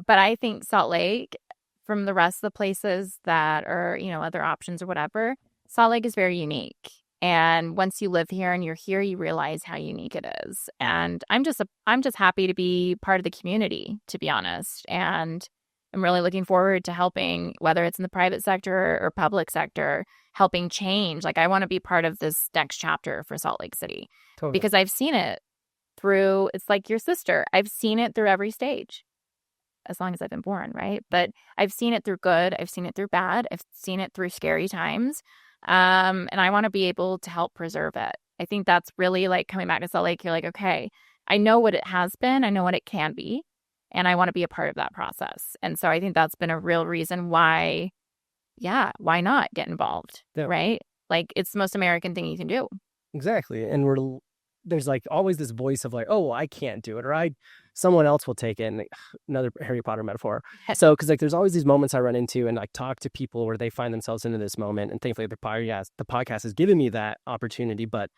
But I think Salt Lake, from the rest of the places that are, other options or whatever, Salt Lake is very unique. And once you live here and you're here, you realize how unique it is. And I'm just happy to be part of the community, to be honest. And I'm really looking forward to helping, whether it's in the private sector or public sector, helping change. Like I want to be part of this next chapter for Salt Lake City. Totally. Because I've seen it through, it's like your sister. I've seen it through every stage. As long as I've been born, right? But I've seen it through good. I've seen it through bad. I've seen it through scary times. And I want to be able to help preserve it. I think that's really like coming back to Salt Lake. You're like, okay, I know what it has been. I know what it can be. And I want to be a part of that process. And so I think that's been a real reason why not get involved, right? Like it's the most American thing you can do. Exactly. And there's like always this voice of like, oh, well, I can't do it, or someone else will take it. And another Harry Potter metaphor. So, because like there's always these moments I run into and like talk to people where they find themselves into this moment. And thankfully the podcast has given me that opportunity. But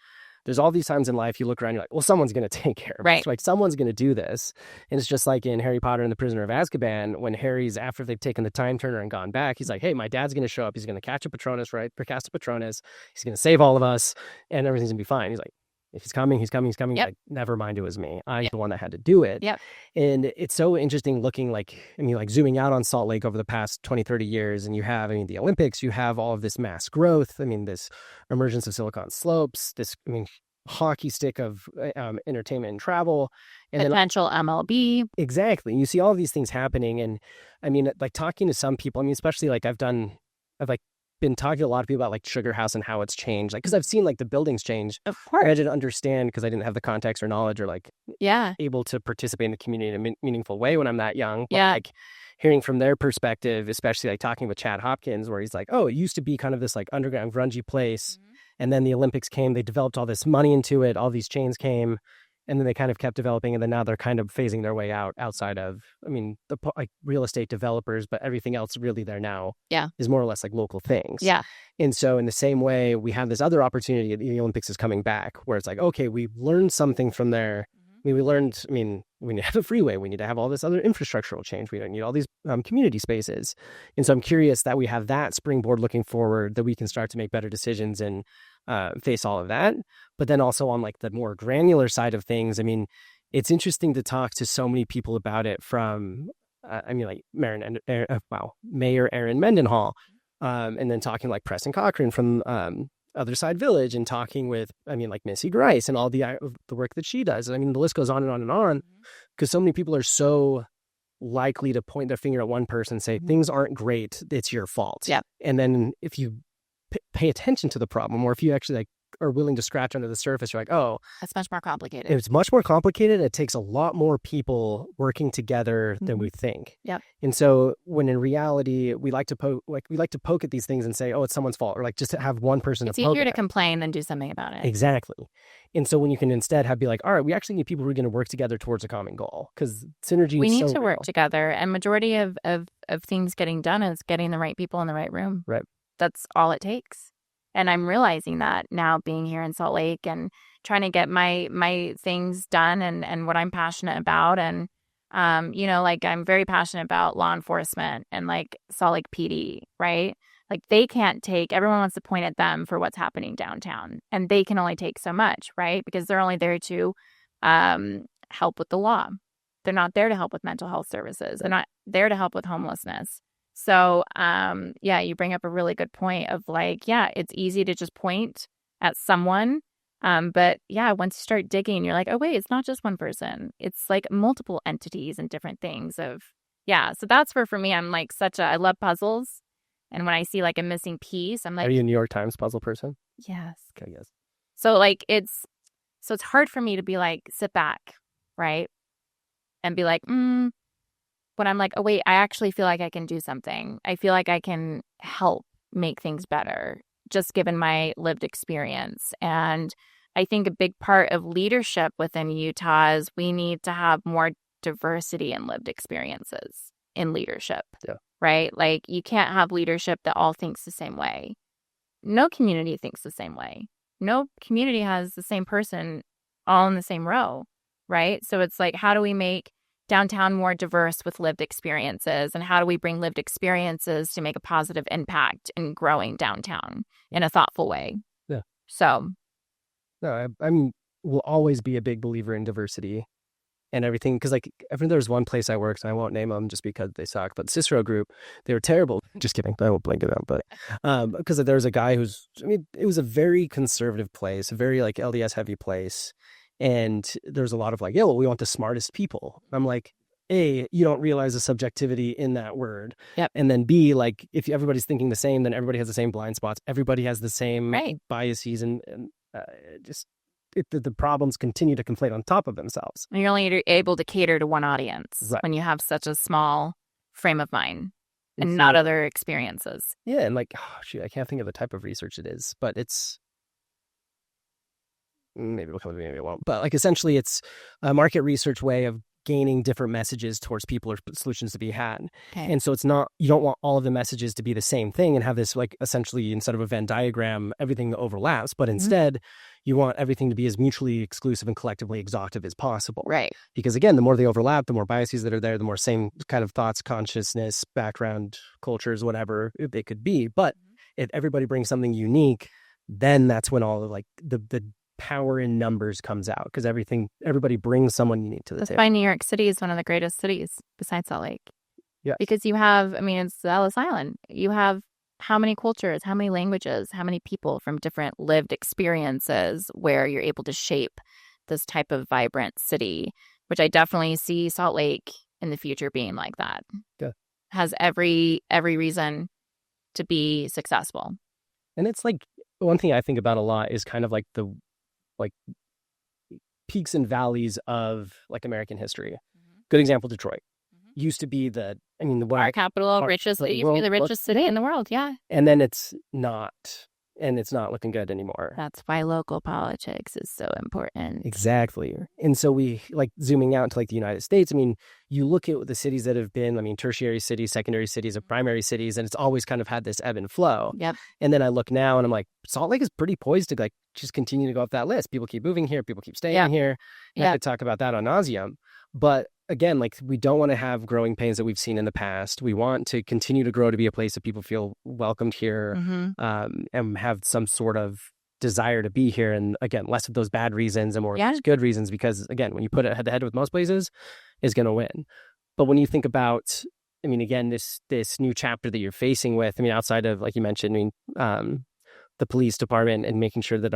there's all these times in life you look around, you're like, well, someone's going to take care of it. Right. Like someone's going to do this. And it's just like in Harry Potter and the Prisoner of Azkaban, when Harry's, after they've taken the time turner and gone back, he's like, hey, my dad's going to show up. He's going to catch a Patronus, right? Cast a Patronus. He's going to save all of us and everything's going to be fine. He's like, if he's coming, he's coming. Yep. Like, never mind, it was me. I'm the one that had to do it. Yep. And it's so interesting looking like zooming out on Salt Lake over the past 20, 30 years. And you have, the Olympics, you have all of this mass growth. This emergence of Silicon Slopes, this, hockey stick of entertainment and travel. And potential MLB. Exactly. You see all of these things happening. And like talking to some people, especially like I've been talking to a lot of people about like Sugar House and how it's changed, like because I've seen like the buildings change. Of course, I didn't understand because I didn't have the context or knowledge or like able to participate in the community in a meaningful way when I'm that young. But like hearing from their perspective, especially like talking with Chad Hopkins, where he's like, oh, it used to be kind of this like underground grungy place, and then the Olympics came, they developed all this money into it, all these chains came. And then they kind of kept developing, and then now they're kind of phasing their way outside of, the like real estate developers, but everything else really there now is more or less like local things. Yeah. And so in the same way, we have this other opportunity, the Olympics is coming back, where it's like, okay, we learned something from there. We learned, we need to have a freeway. We need to have all this other infrastructural change. We don't need all these community spaces. And so I'm curious that we have that springboard looking forward, that we can start to make better decisions and face all of that. But then also on like the more granular side of things, I mean, it's interesting to talk to so many people about it from, like Mayor Erin Mendenhall, and then talking like Preston Cochran from Other Side Village, and talking with, like Missy Grice and all the work that she does. I mean, the list goes on and on and on, because so many people are so likely to point their finger at one person and say, things aren't great, it's your fault. Yeah. And then if you pay attention to the problem, or if you actually like are willing to scratch under the surface, you're like, oh, that's much more complicated. It's much more complicated. It takes a lot more people working together than we think. Yep. And so when in reality, we like to poke at these things and say, oh, it's someone's fault, or like just to have one person it's to poke easier to at. complain than do something about it. Exactly. And so when you can instead be like, all right, we actually need people who are going to work together towards a common goal, because synergy we is need so to work real. together, and majority of things getting done is getting the right people in the right room. Right. That's all it takes. And I'm realizing that now, being here in Salt Lake and trying to get my things done and what I'm passionate about. And, like I'm very passionate about law enforcement and like Salt Lake PD, right? Like everyone wants to point at them for what's happening downtown, and they can only take so much, right? Because they're only there to help with the law. They're not there to help with mental health services. They're not there to help with homelessness. So, you bring up a really good point of like, it's easy to just point at someone. But once you start digging, you're like, oh, wait, it's not just one person. It's like multiple entities and different things so that's where, for me, I'm like I love puzzles. And when I see like a missing piece, I'm like, are you a New York Times puzzle person? Yes. Okay, yes. So like, it's hard for me to be like, sit back, right? And be like, when I'm like, oh, wait, I actually feel like I can do something. I feel like I can help make things better, just given my lived experience. And I think a big part of leadership within Utah is we need to have more diversity in lived experiences in leadership, right? Like you can't have leadership that all thinks the same way. No community thinks the same way. No community has the same person all in the same row, right? So it's like, how do we make downtown more diverse with lived experiences, and how do we bring lived experiences to make a positive impact in growing downtown in a thoughtful way? Yeah. So, no, I will always be a big believer in diversity and everything, because like there's one place I worked, and I won't name them just because they suck, but Cicero Group, they were terrible. Just kidding, I won't blink it out, but because there was a guy it was a very conservative place, a very like LDS heavy place. And there's a lot of like, we want the smartest people. I'm like, A, you don't realize the subjectivity in that word. Yep. And then B, like if everybody's thinking the same, then everybody has the same blind spots. Everybody has the same biases, and the problems continue to conflate on top of themselves. You're only able to cater to one audience when you have such a small frame of mind and not other experiences. Yeah. And like, I can't think of the type of research it is, but it's, maybe it'll come to me, maybe it won't. But like essentially it's a market research way of gaining different messages towards people or solutions to be had. Okay. And so it's not, you don't want all of the messages to be the same thing and have this like essentially instead of a Venn diagram, everything overlaps, but instead you want everything to be as mutually exclusive and collectively exhaustive as possible. Right. Because again, the more they overlap, the more biases that are there, the more same kind of thoughts, consciousness, background, cultures, whatever they could be. But if everybody brings something unique, then that's when all of like the power in numbers comes out, because everybody brings someone unique to the table. That's why New York City is one of the greatest cities besides Salt Lake. Yeah. Because you have, it's Ellis Island. You have how many cultures, how many languages, how many people from different lived experiences where you're able to shape this type of vibrant city, which I definitely see Salt Lake in the future being like that. Yeah. Has every reason to be successful. And it's like, one thing I think about a lot is kind of like the peaks and valleys of like American history. Good example, Detroit used to be our capital, richest city, the richest city in the world. Yeah. And then it's not looking good anymore. That's why local politics is so important. Exactly. And so we like zooming out to like the United States. You look at the cities that have been, tertiary cities, secondary cities, and primary cities, and it's always kind of had this ebb and flow. Yep. And then I look now and I'm like, Salt Lake is pretty poised to like just continue to go up that list. People keep moving here. People keep staying here. And I could talk about that ad nauseum. But again, like we don't want to have growing pains that we've seen in the past. We want to continue to grow to be a place that people feel welcomed here, and have some sort of desire to be here, and again, less of those bad reasons and more of Yeah. those good reasons, because again, when you put it head to head with most places, is going to win. But when you think about, I mean, again, this new chapter that you're facing with, I mean, outside of, like you mentioned, I mean, the police department and making sure that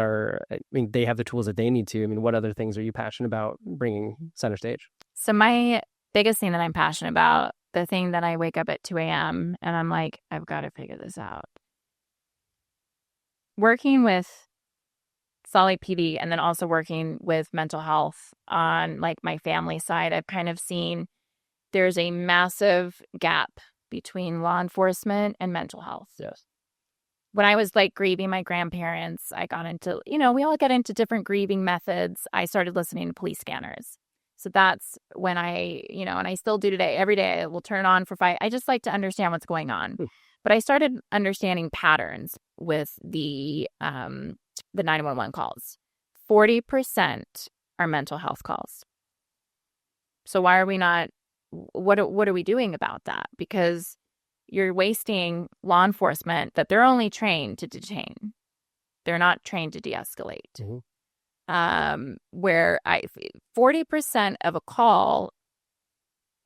they have the tools that they need to. I mean, what other things are you passionate about bringing center stage? So my biggest thing that I'm passionate about, the thing that I wake up at 2 a.m. and I'm like, I've got to figure this out. Working with Salt Lake PD and then also working with mental health on like my family side, I've kind of seen there's a massive gap between law enforcement and mental health. Yes. When I was like grieving my grandparents, I got into, we all get into different grieving methods. I started listening to police scanners. So that's when and I still do today. Every day I will turn on for 5. I just like to understand what's going on. But I started understanding patterns with the 911 calls. 40% are mental health calls. So why are we not, what are we doing about that? Because you're wasting law enforcement that they're only trained to detain. They're not trained to de-escalate. Mm-hmm. Where 40% of a call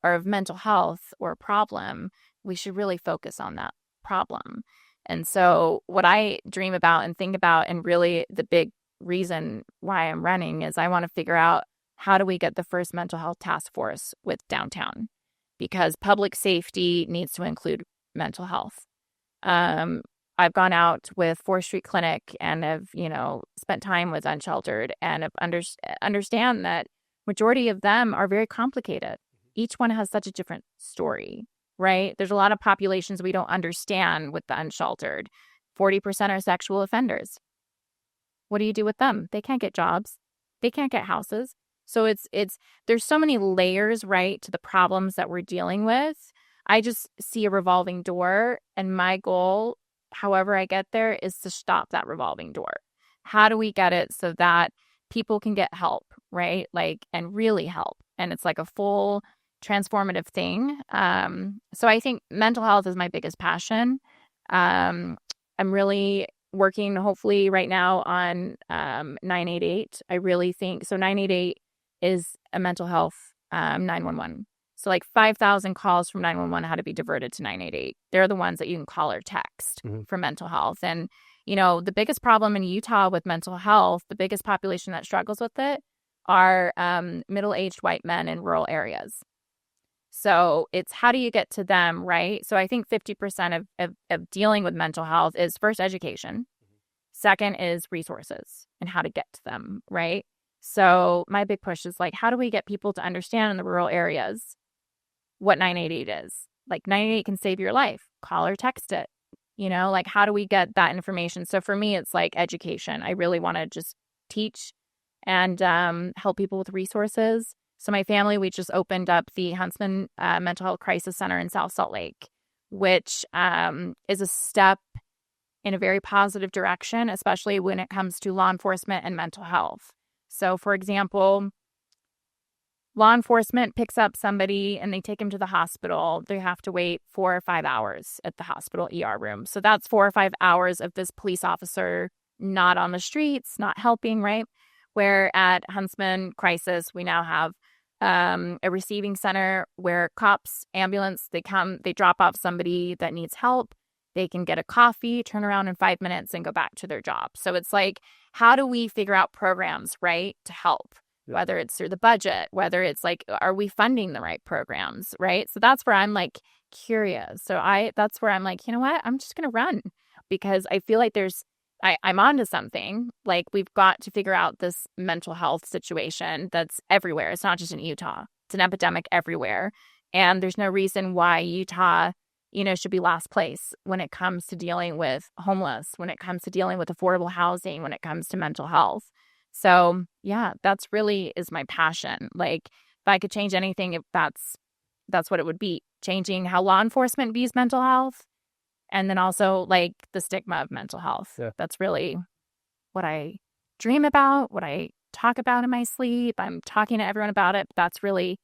or of mental health or a problem, we should really focus on that problem. And so what I dream about and think about, and really the big reason why I'm running, is I want to figure out how do we get the first mental health task force with downtown, because public safety needs to include mental health. I've gone out with 4th Street Clinic and have, spent time with unsheltered and have understand that majority of them are very complicated. Each one has such a different story, right? There's a lot of populations we don't understand with the unsheltered. 40% are sexual offenders. What do you do with them? They can't get jobs. They can't get houses. So there's so many layers, right, to the problems that we're dealing with. I just see a revolving door, and my goal, however I get there, is to stop that revolving door. How do we get it so that people can get help, right? And really help. And it's like a full transformative thing. So I think mental health is my biggest passion. I'm really working, hopefully, right now on 988. I really think, so 988 is a mental health 911. So 5,000 calls from 911 had to be diverted to 988. They're the ones that you can call or text for mental health. And, the biggest problem in Utah with mental health, the biggest population that struggles with it are middle-aged white men in rural areas. So it's how do you get to them, right? So I think 50% of dealing with mental health is first education. Second is resources and how to get to them, right? So my big push is how do we get people to understand in the rural areas what 988 is? 988 can save your life. Call or text it. How do we get that information? So for me, it's education. I really want to just teach and help people with resources. So my family, we just opened up the Huntsman Mental Health Crisis Center in South Salt Lake, which is a step in a very positive direction, especially when it comes to law enforcement and mental health. So, for example, law enforcement picks up somebody and they take him to the hospital. They have to wait 4 or 5 hours at the hospital ER room. So that's 4 or 5 hours of this police officer not on the streets, not helping, right? Where at Huntsman Crisis, we now have a receiving center where cops, ambulance, they come, they drop off somebody that needs help. They can get a coffee, turn around in 5 minutes and go back to their job. So it's how do we figure out programs, right, to help? Yeah. Whether it's through the budget, whether it's are we funding the right programs, right? So that's where I'm curious. So that's where I'm you know what? I'm just going to run because I feel I'm onto something. We've got to figure out this mental health situation that's everywhere. It's not just in Utah. It's an epidemic everywhere. And there's no reason why Utah, should be last place when it comes to dealing with homeless, when it comes to dealing with affordable housing, when it comes to mental health. So yeah, that's really is my passion. If I could change anything, if that's what it would be, changing how law enforcement views mental health. And then also the stigma of mental health. Yeah. That's really what I dream about, what I talk about in my sleep. I'm talking to everyone about it. That's really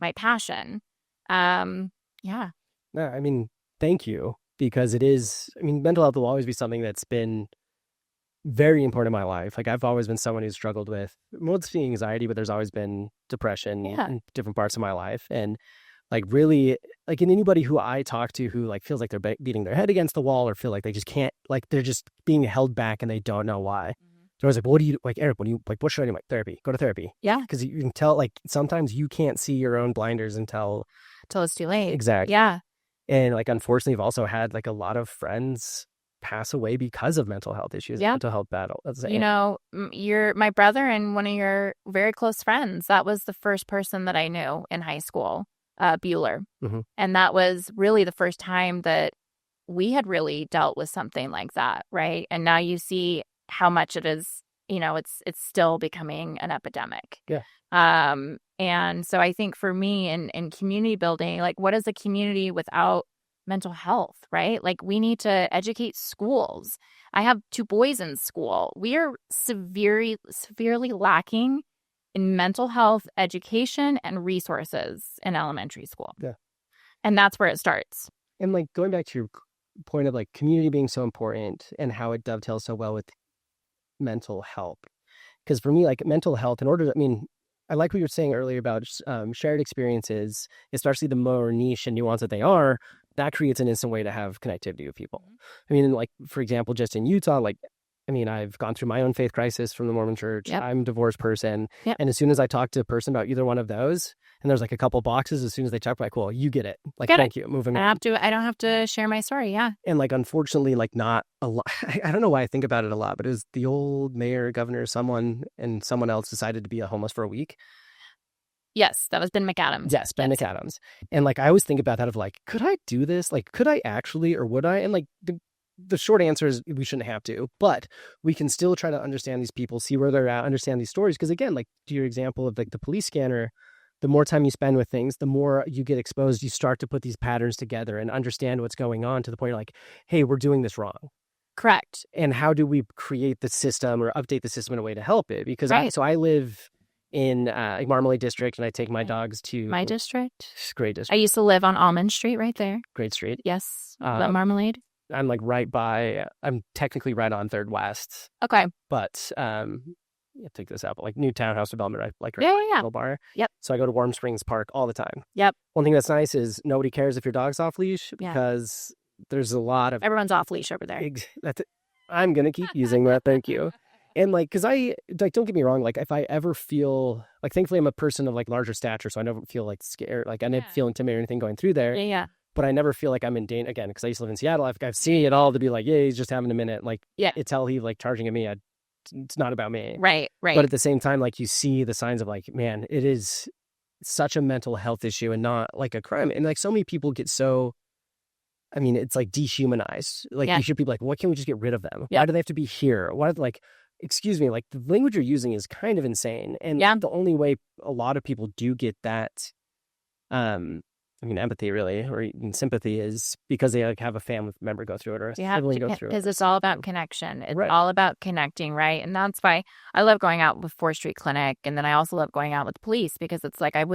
my passion. Yeah. No, I mean, thank you, because it is, mental health will always be something that's been very important in my life. Like I've always been someone who's struggled with mostly anxiety, but there's always been depression in different parts of my life. And like really, like in anybody who I talk to who like feels like they're beating their head against the wall or feel like they just can't, like they're just being held back and they don't know why. They're always like, what do you, like Eric, what should I do? Like therapy, go to therapy. Yeah. Because you can tell, like sometimes you can't see your own blinders until it's too late. Exactly. Yeah. And like, unfortunately, I've also had like a lot of friends pass away because of mental health issues, mental health battle. You know, you're my brother and one of your very close friends. That was the first person that I knew in high school, Bueller. And that was really the first time that we had really dealt with something like that, right? And now you see how much it is, you know, it's still becoming an epidemic. Yeah. And so I think for me in community building, like what is a community without mental health, right? Like we need to educate schools. I have 2 boys in school. We are severely lacking in mental health education and resources in elementary school. Yeah. And that's where it starts. And like going back to your point of like community being so important and how it dovetails so well with mental health. Because for me, like mental health, in order to, I mean, I like what you were saying earlier about shared experiences, especially the more niche and nuanced that they are, that creates an instant way to have connectivity with people. I mean, like, for example, just in Utah, like, I mean, I've gone through my own faith crisis from the Mormon church. I'm a divorced person. And as soon as I talk to a person about either one of those, and there's like a couple boxes, as soon as they check, like, cool, you get it. Like, thank you. Moving on. I don't have to share my story. Yeah. And like, unfortunately, like not a lot. I don't know why I think about it a lot, but it was the old mayor, governor, someone else decided to be a homeless for a week. Yes, that was Ben McAdams. Yes, Ben McAdams. And like, I always think about that of like, could I do this? Like, could I actually, or would I? And like, the short answer is we shouldn't have to, but we can still try to understand these people, see where they're at, understand these stories. Because again, like to your example of like the police scanner, the more time you spend with things, the more you get exposed, you start to put these patterns together and understand what's going on to the point you're like, hey, we're doing this wrong. Correct. And how do we create the system or update the system in a way to help it? Because I live in Marmalade District, and I take my dogs to my district. Great district. I used to live on Almond Street, right there. Great street. Yes, Marmalade. I'm like I'm technically right on 3rd West. Okay, but take this out. But like new townhouse development, right? Like little bar. Yep. So I go to Warm Springs Park all the time. Yep. One thing that's nice is nobody cares if your dog's off leash because there's a lot of everyone's off leash over there. I'm gonna keep using that. Thank you. And like, because I like, don't get me wrong. Like, if I ever feel like, thankfully, I'm a person of like larger stature, so I never feel like scared. Like, I never feel intimidated or anything going through there. Yeah. But I never feel like I'm in danger again because I used to live in Seattle. I've seen it all to be like, yeah, he's just having a minute. Like, it's how he like charging at me. It's not about me. Right. But at the same time, like you see the signs of like, man, it is such a mental health issue and not like a crime. And like so many people get so. I mean, it's like dehumanized. Like you should be like, why can't we just get rid of them? Why do they have to be here? Why like? Excuse me, like the language you're using is kind of insane. And the only way a lot of people do get that, empathy really, or even sympathy is because they like have a family member go through it or a sibling go through it. Because it's all about connection. It's all about connecting, right? And that's why I love going out with 4th Street Clinic. And then I also love going out with police because it's like I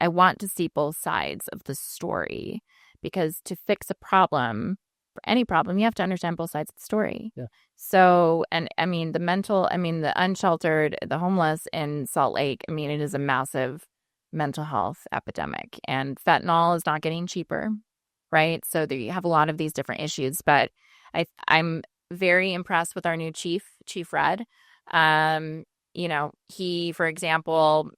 want to see both sides of the story because to fix a problem, for any problem, you have to understand both sides of the story. Yeah. So, and I mean, the unsheltered, the homeless in Salt Lake, I mean, it is a massive mental health epidemic. And fentanyl is not getting cheaper, right? So there you have a lot of these different issues. But I'm very impressed with our new chief, Chief Red. He, for example,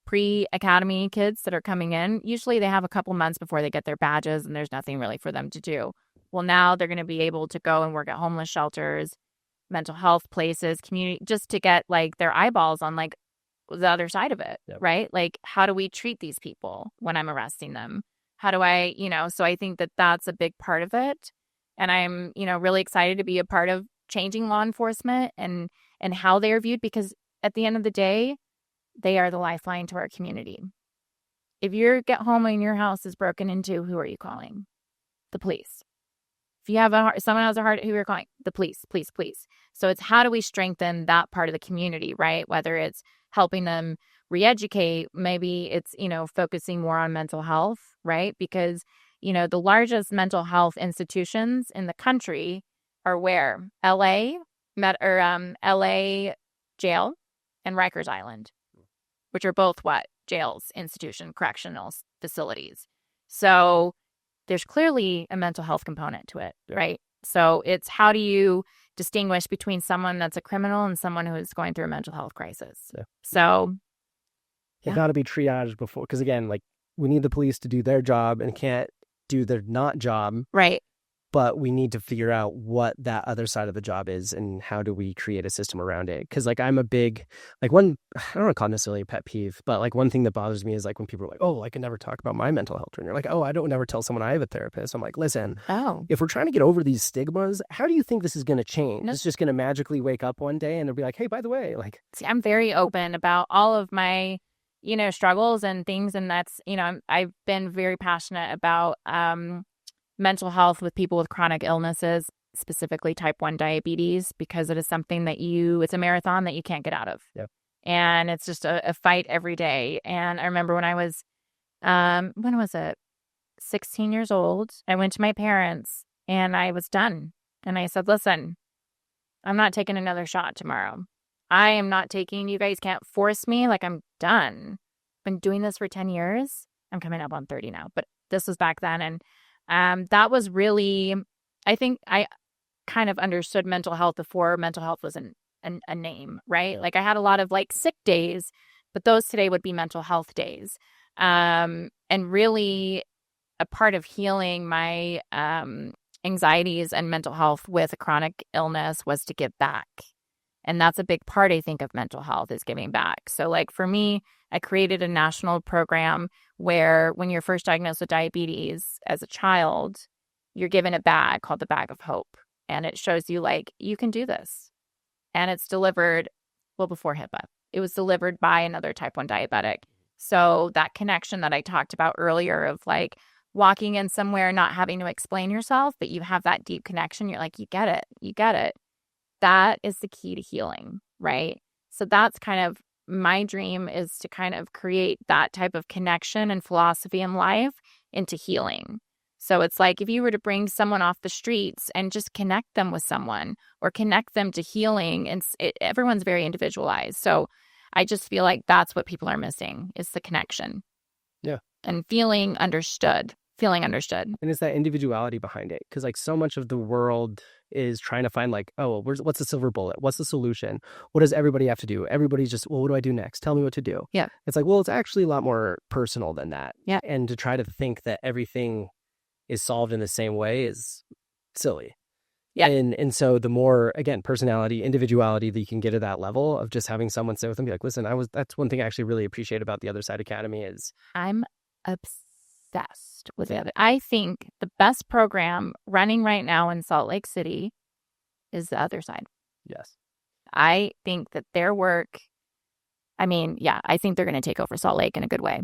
pre-academy kids that are coming in, usually they have a couple months before they get their badges and there's nothing really for them to do. Well, now they're going to be able to go and work at homeless shelters, mental health places, community, just to get like their eyeballs on like the other side of it, right? Like, how do we treat these people when I'm arresting them? How do I, so I think that that's a big part of it. And I'm, really excited to be a part of changing law enforcement and how they are viewed, because at the end of the day, they are the lifeline to our community. If you get home and your house is broken into, who are you calling? The police. If you have someone has a heart, who are you calling? The police. So it's how do we strengthen that part of the community, right? Whether it's helping them re-educate, maybe it's, focusing more on mental health, right? Because, the largest mental health institutions in the country are where? LA, LA jail and Rikers Island, which are both jails, correctional facilities. So there's clearly a mental health component to it, right? So it's how do you distinguish between someone that's a criminal and someone who is going through a mental health crisis? So They've got to be triaged before, because again, like, we need the police to do their job and can't do their not job. Right. But we need to figure out what that other side of the job is and how do we create a system around it. Because like I'm a big, like one, I don't want to call it necessarily a pet peeve, but like one thing that bothers me is like when people are like, oh, I can never talk about my mental health. And you're like, oh, I don't never tell someone I have a therapist. I'm like, listen, if we're trying to get over these stigmas, how do you think this is going to change? It's just going to magically wake up one day and they'll be like, hey, by the way, like. See, I'm very open about all of my, struggles and things. And that's, I've been very passionate about, mental health with people with chronic illnesses, specifically type 1 diabetes, because it is something that it's a marathon that you can't get out of. Yep. And it's just a fight every day. And I remember when I was, when was it? 16 years old, I went to my parents and I was done. And I said, listen, I'm not taking another shot tomorrow. I am not taking, you guys can't force me. Like, I'm done. Been doing this for 10 years. I'm coming up on 30 now, but this was back then. And that was really, I think I kind of understood mental health before mental health was a name, right? Yeah. Like I had a lot of like sick days, but those today would be mental health days. And really a part of healing my anxieties and mental health with a chronic illness was to give back. And that's a big part, I think, of mental health is giving back. So like for me, I created a national program where when you're first diagnosed with diabetes as a child, you're given a bag called the Bag of Hope. And it shows you like, you can do this. And it's delivered, before HIPAA, it was delivered by another type 1 diabetic. So that connection that I talked about earlier of like walking in somewhere, not having to explain yourself, but you have that deep connection. You're like, you get it. You get it. That is the key to healing, right? So that's kind of my dream, is to kind of create that type of connection and philosophy in life into healing. So it's like if you were to bring someone off the streets and just connect them with someone or connect them to healing, and everyone's very individualized. So I just feel like that's what people are missing, is the connection. Yeah. And feeling understood. And it's that individuality behind it. Because like so much of the world is trying to find like, oh, what's the silver bullet? What's the solution? What does everybody have to do? Everybody's just, well, what do I do next? Tell me what to do. Yeah. It's like, well, it's actually a lot more personal than that. Yeah. And to try to think that everything is solved in the same way is silly. Yeah. And so the more, again, personality, individuality that you can get at that level of just having someone sit with them, be like, listen, that's one thing I actually really appreciate about the Other Side Academy is I'm obsessed with it. I think the best program running right now in Salt Lake City is The Other Side. Yes. I think that their work, I think they're going to take over Salt Lake in a good way.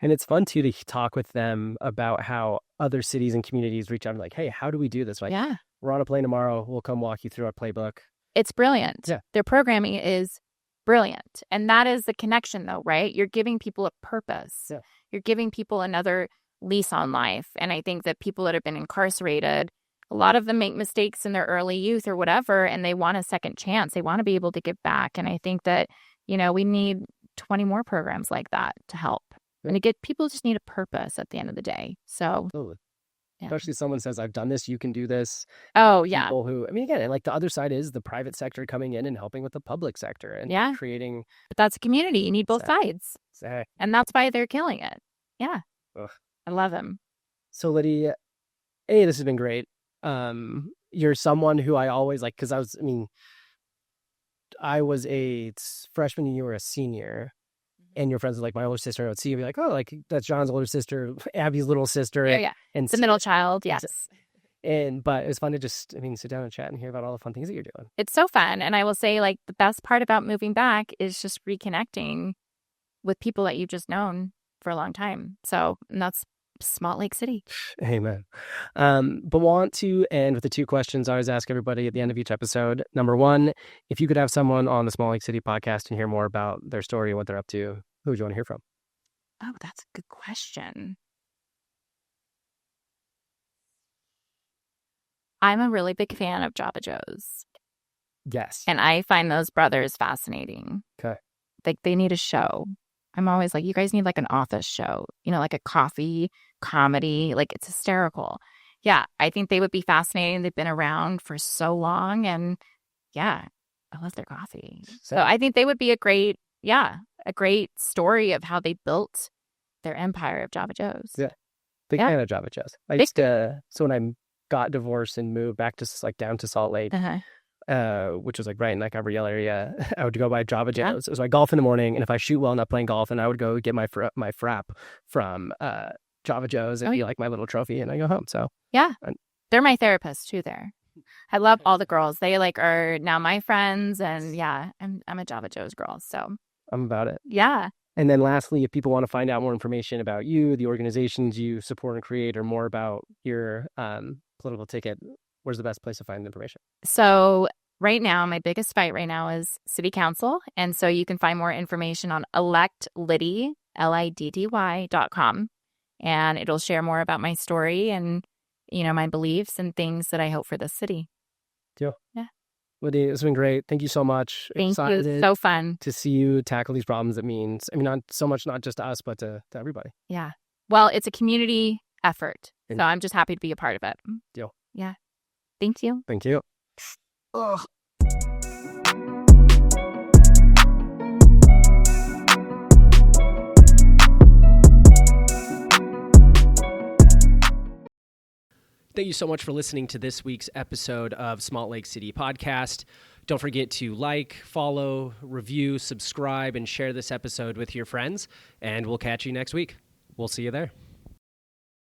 And it's fun too to talk with them about how other cities and communities reach out and like, hey, how do we do this? Like, yeah. We're on a plane tomorrow. We'll come walk you through our playbook. It's brilliant. Yeah. Their programming is brilliant. And that is the connection though, right? You're giving people a purpose. Yeah. You're giving people another lease on life. And I think that people that have been incarcerated, a lot of them make mistakes in their early youth or whatever, and they want a second chance. They want to be able to give back. And I think that, we need 20 more programs like that to help. Yeah. And people just need a purpose at the end of the day. So, totally. Yeah. Especially someone says, I've done this, you can do this. Oh, yeah. People who, again, like the other side is the private sector coming in and helping with the public sector and creating. But that's a community. You need both sides. And that's why they're killing it. Yeah. Ugh. I love them. So Liddy, this has been great. You're someone who I always like, because I was a freshman and you were a senior. And your friends are like my older sister. I would see you be like, oh, like that's John's older sister, Abby's little sister. Yeah. And the middle child. Yes. But it was fun to just, sit down and chat and hear about all the fun things that you're doing. It's so fun. And I will say, like, the best part about moving back is just reconnecting with people that you've just known for a long time. So that's Salt Lake City. Amen. But want to end with the 2 questions I always ask everybody at the end of each episode. Number 1, if you could have someone on the Salt Lake City podcast and hear more about their story and what they're up to, who would you want to hear from? Oh, that's a good question. I'm a really big fan of Jabba Joe's. Yes. And I find those brothers fascinating. Okay. Like they need a show. I'm always like, you guys need like an office show, like a coffee comedy. Like it's hysterical. Yeah, I think they would be fascinating. They've been around for so long. And yeah, I love their coffee. So I think they would be a great story of how they built their empire of Java Joe's. Yeah. Big fan of Java Joe's. I used to, so when I got divorced and moved back to like down to Salt Lake, which was like right in like our Yale area, I would go by Java Joe's. So I golf in the morning, and if I shoot well enough playing golf, and I would go get my frap from Java Joe's and be like my little trophy, and I go home. So yeah, they're my therapist too there. I love all the girls. They like are now my friends, and yeah, I'm a Java Joe's girl. So I'm about it. Yeah. And then lastly, if people want to find out more information about you, the organizations you support and create, or more about your political ticket, where's the best place to find the information? So right now, my biggest fight right now is city council. And so you can find more information on electliddy, LIDDY.com. And it'll share more about my story and, my beliefs and things that I hope for this city. Deal. Yeah. Liddy, it's been great. Thank you so much. Thank you. So fun to see you tackle these problems. It means, not so much, not just to us, but to everybody. Yeah. Well, it's a community effort. So I'm just happy to be a part of it. Deal. Yeah. Thank you. Thank you. Ugh. Thank you so much for listening to this week's episode of Salt Lake City Podcast. Don't forget to like, follow, review, subscribe, and share this episode with your friends. And we'll catch you next week. We'll see you there.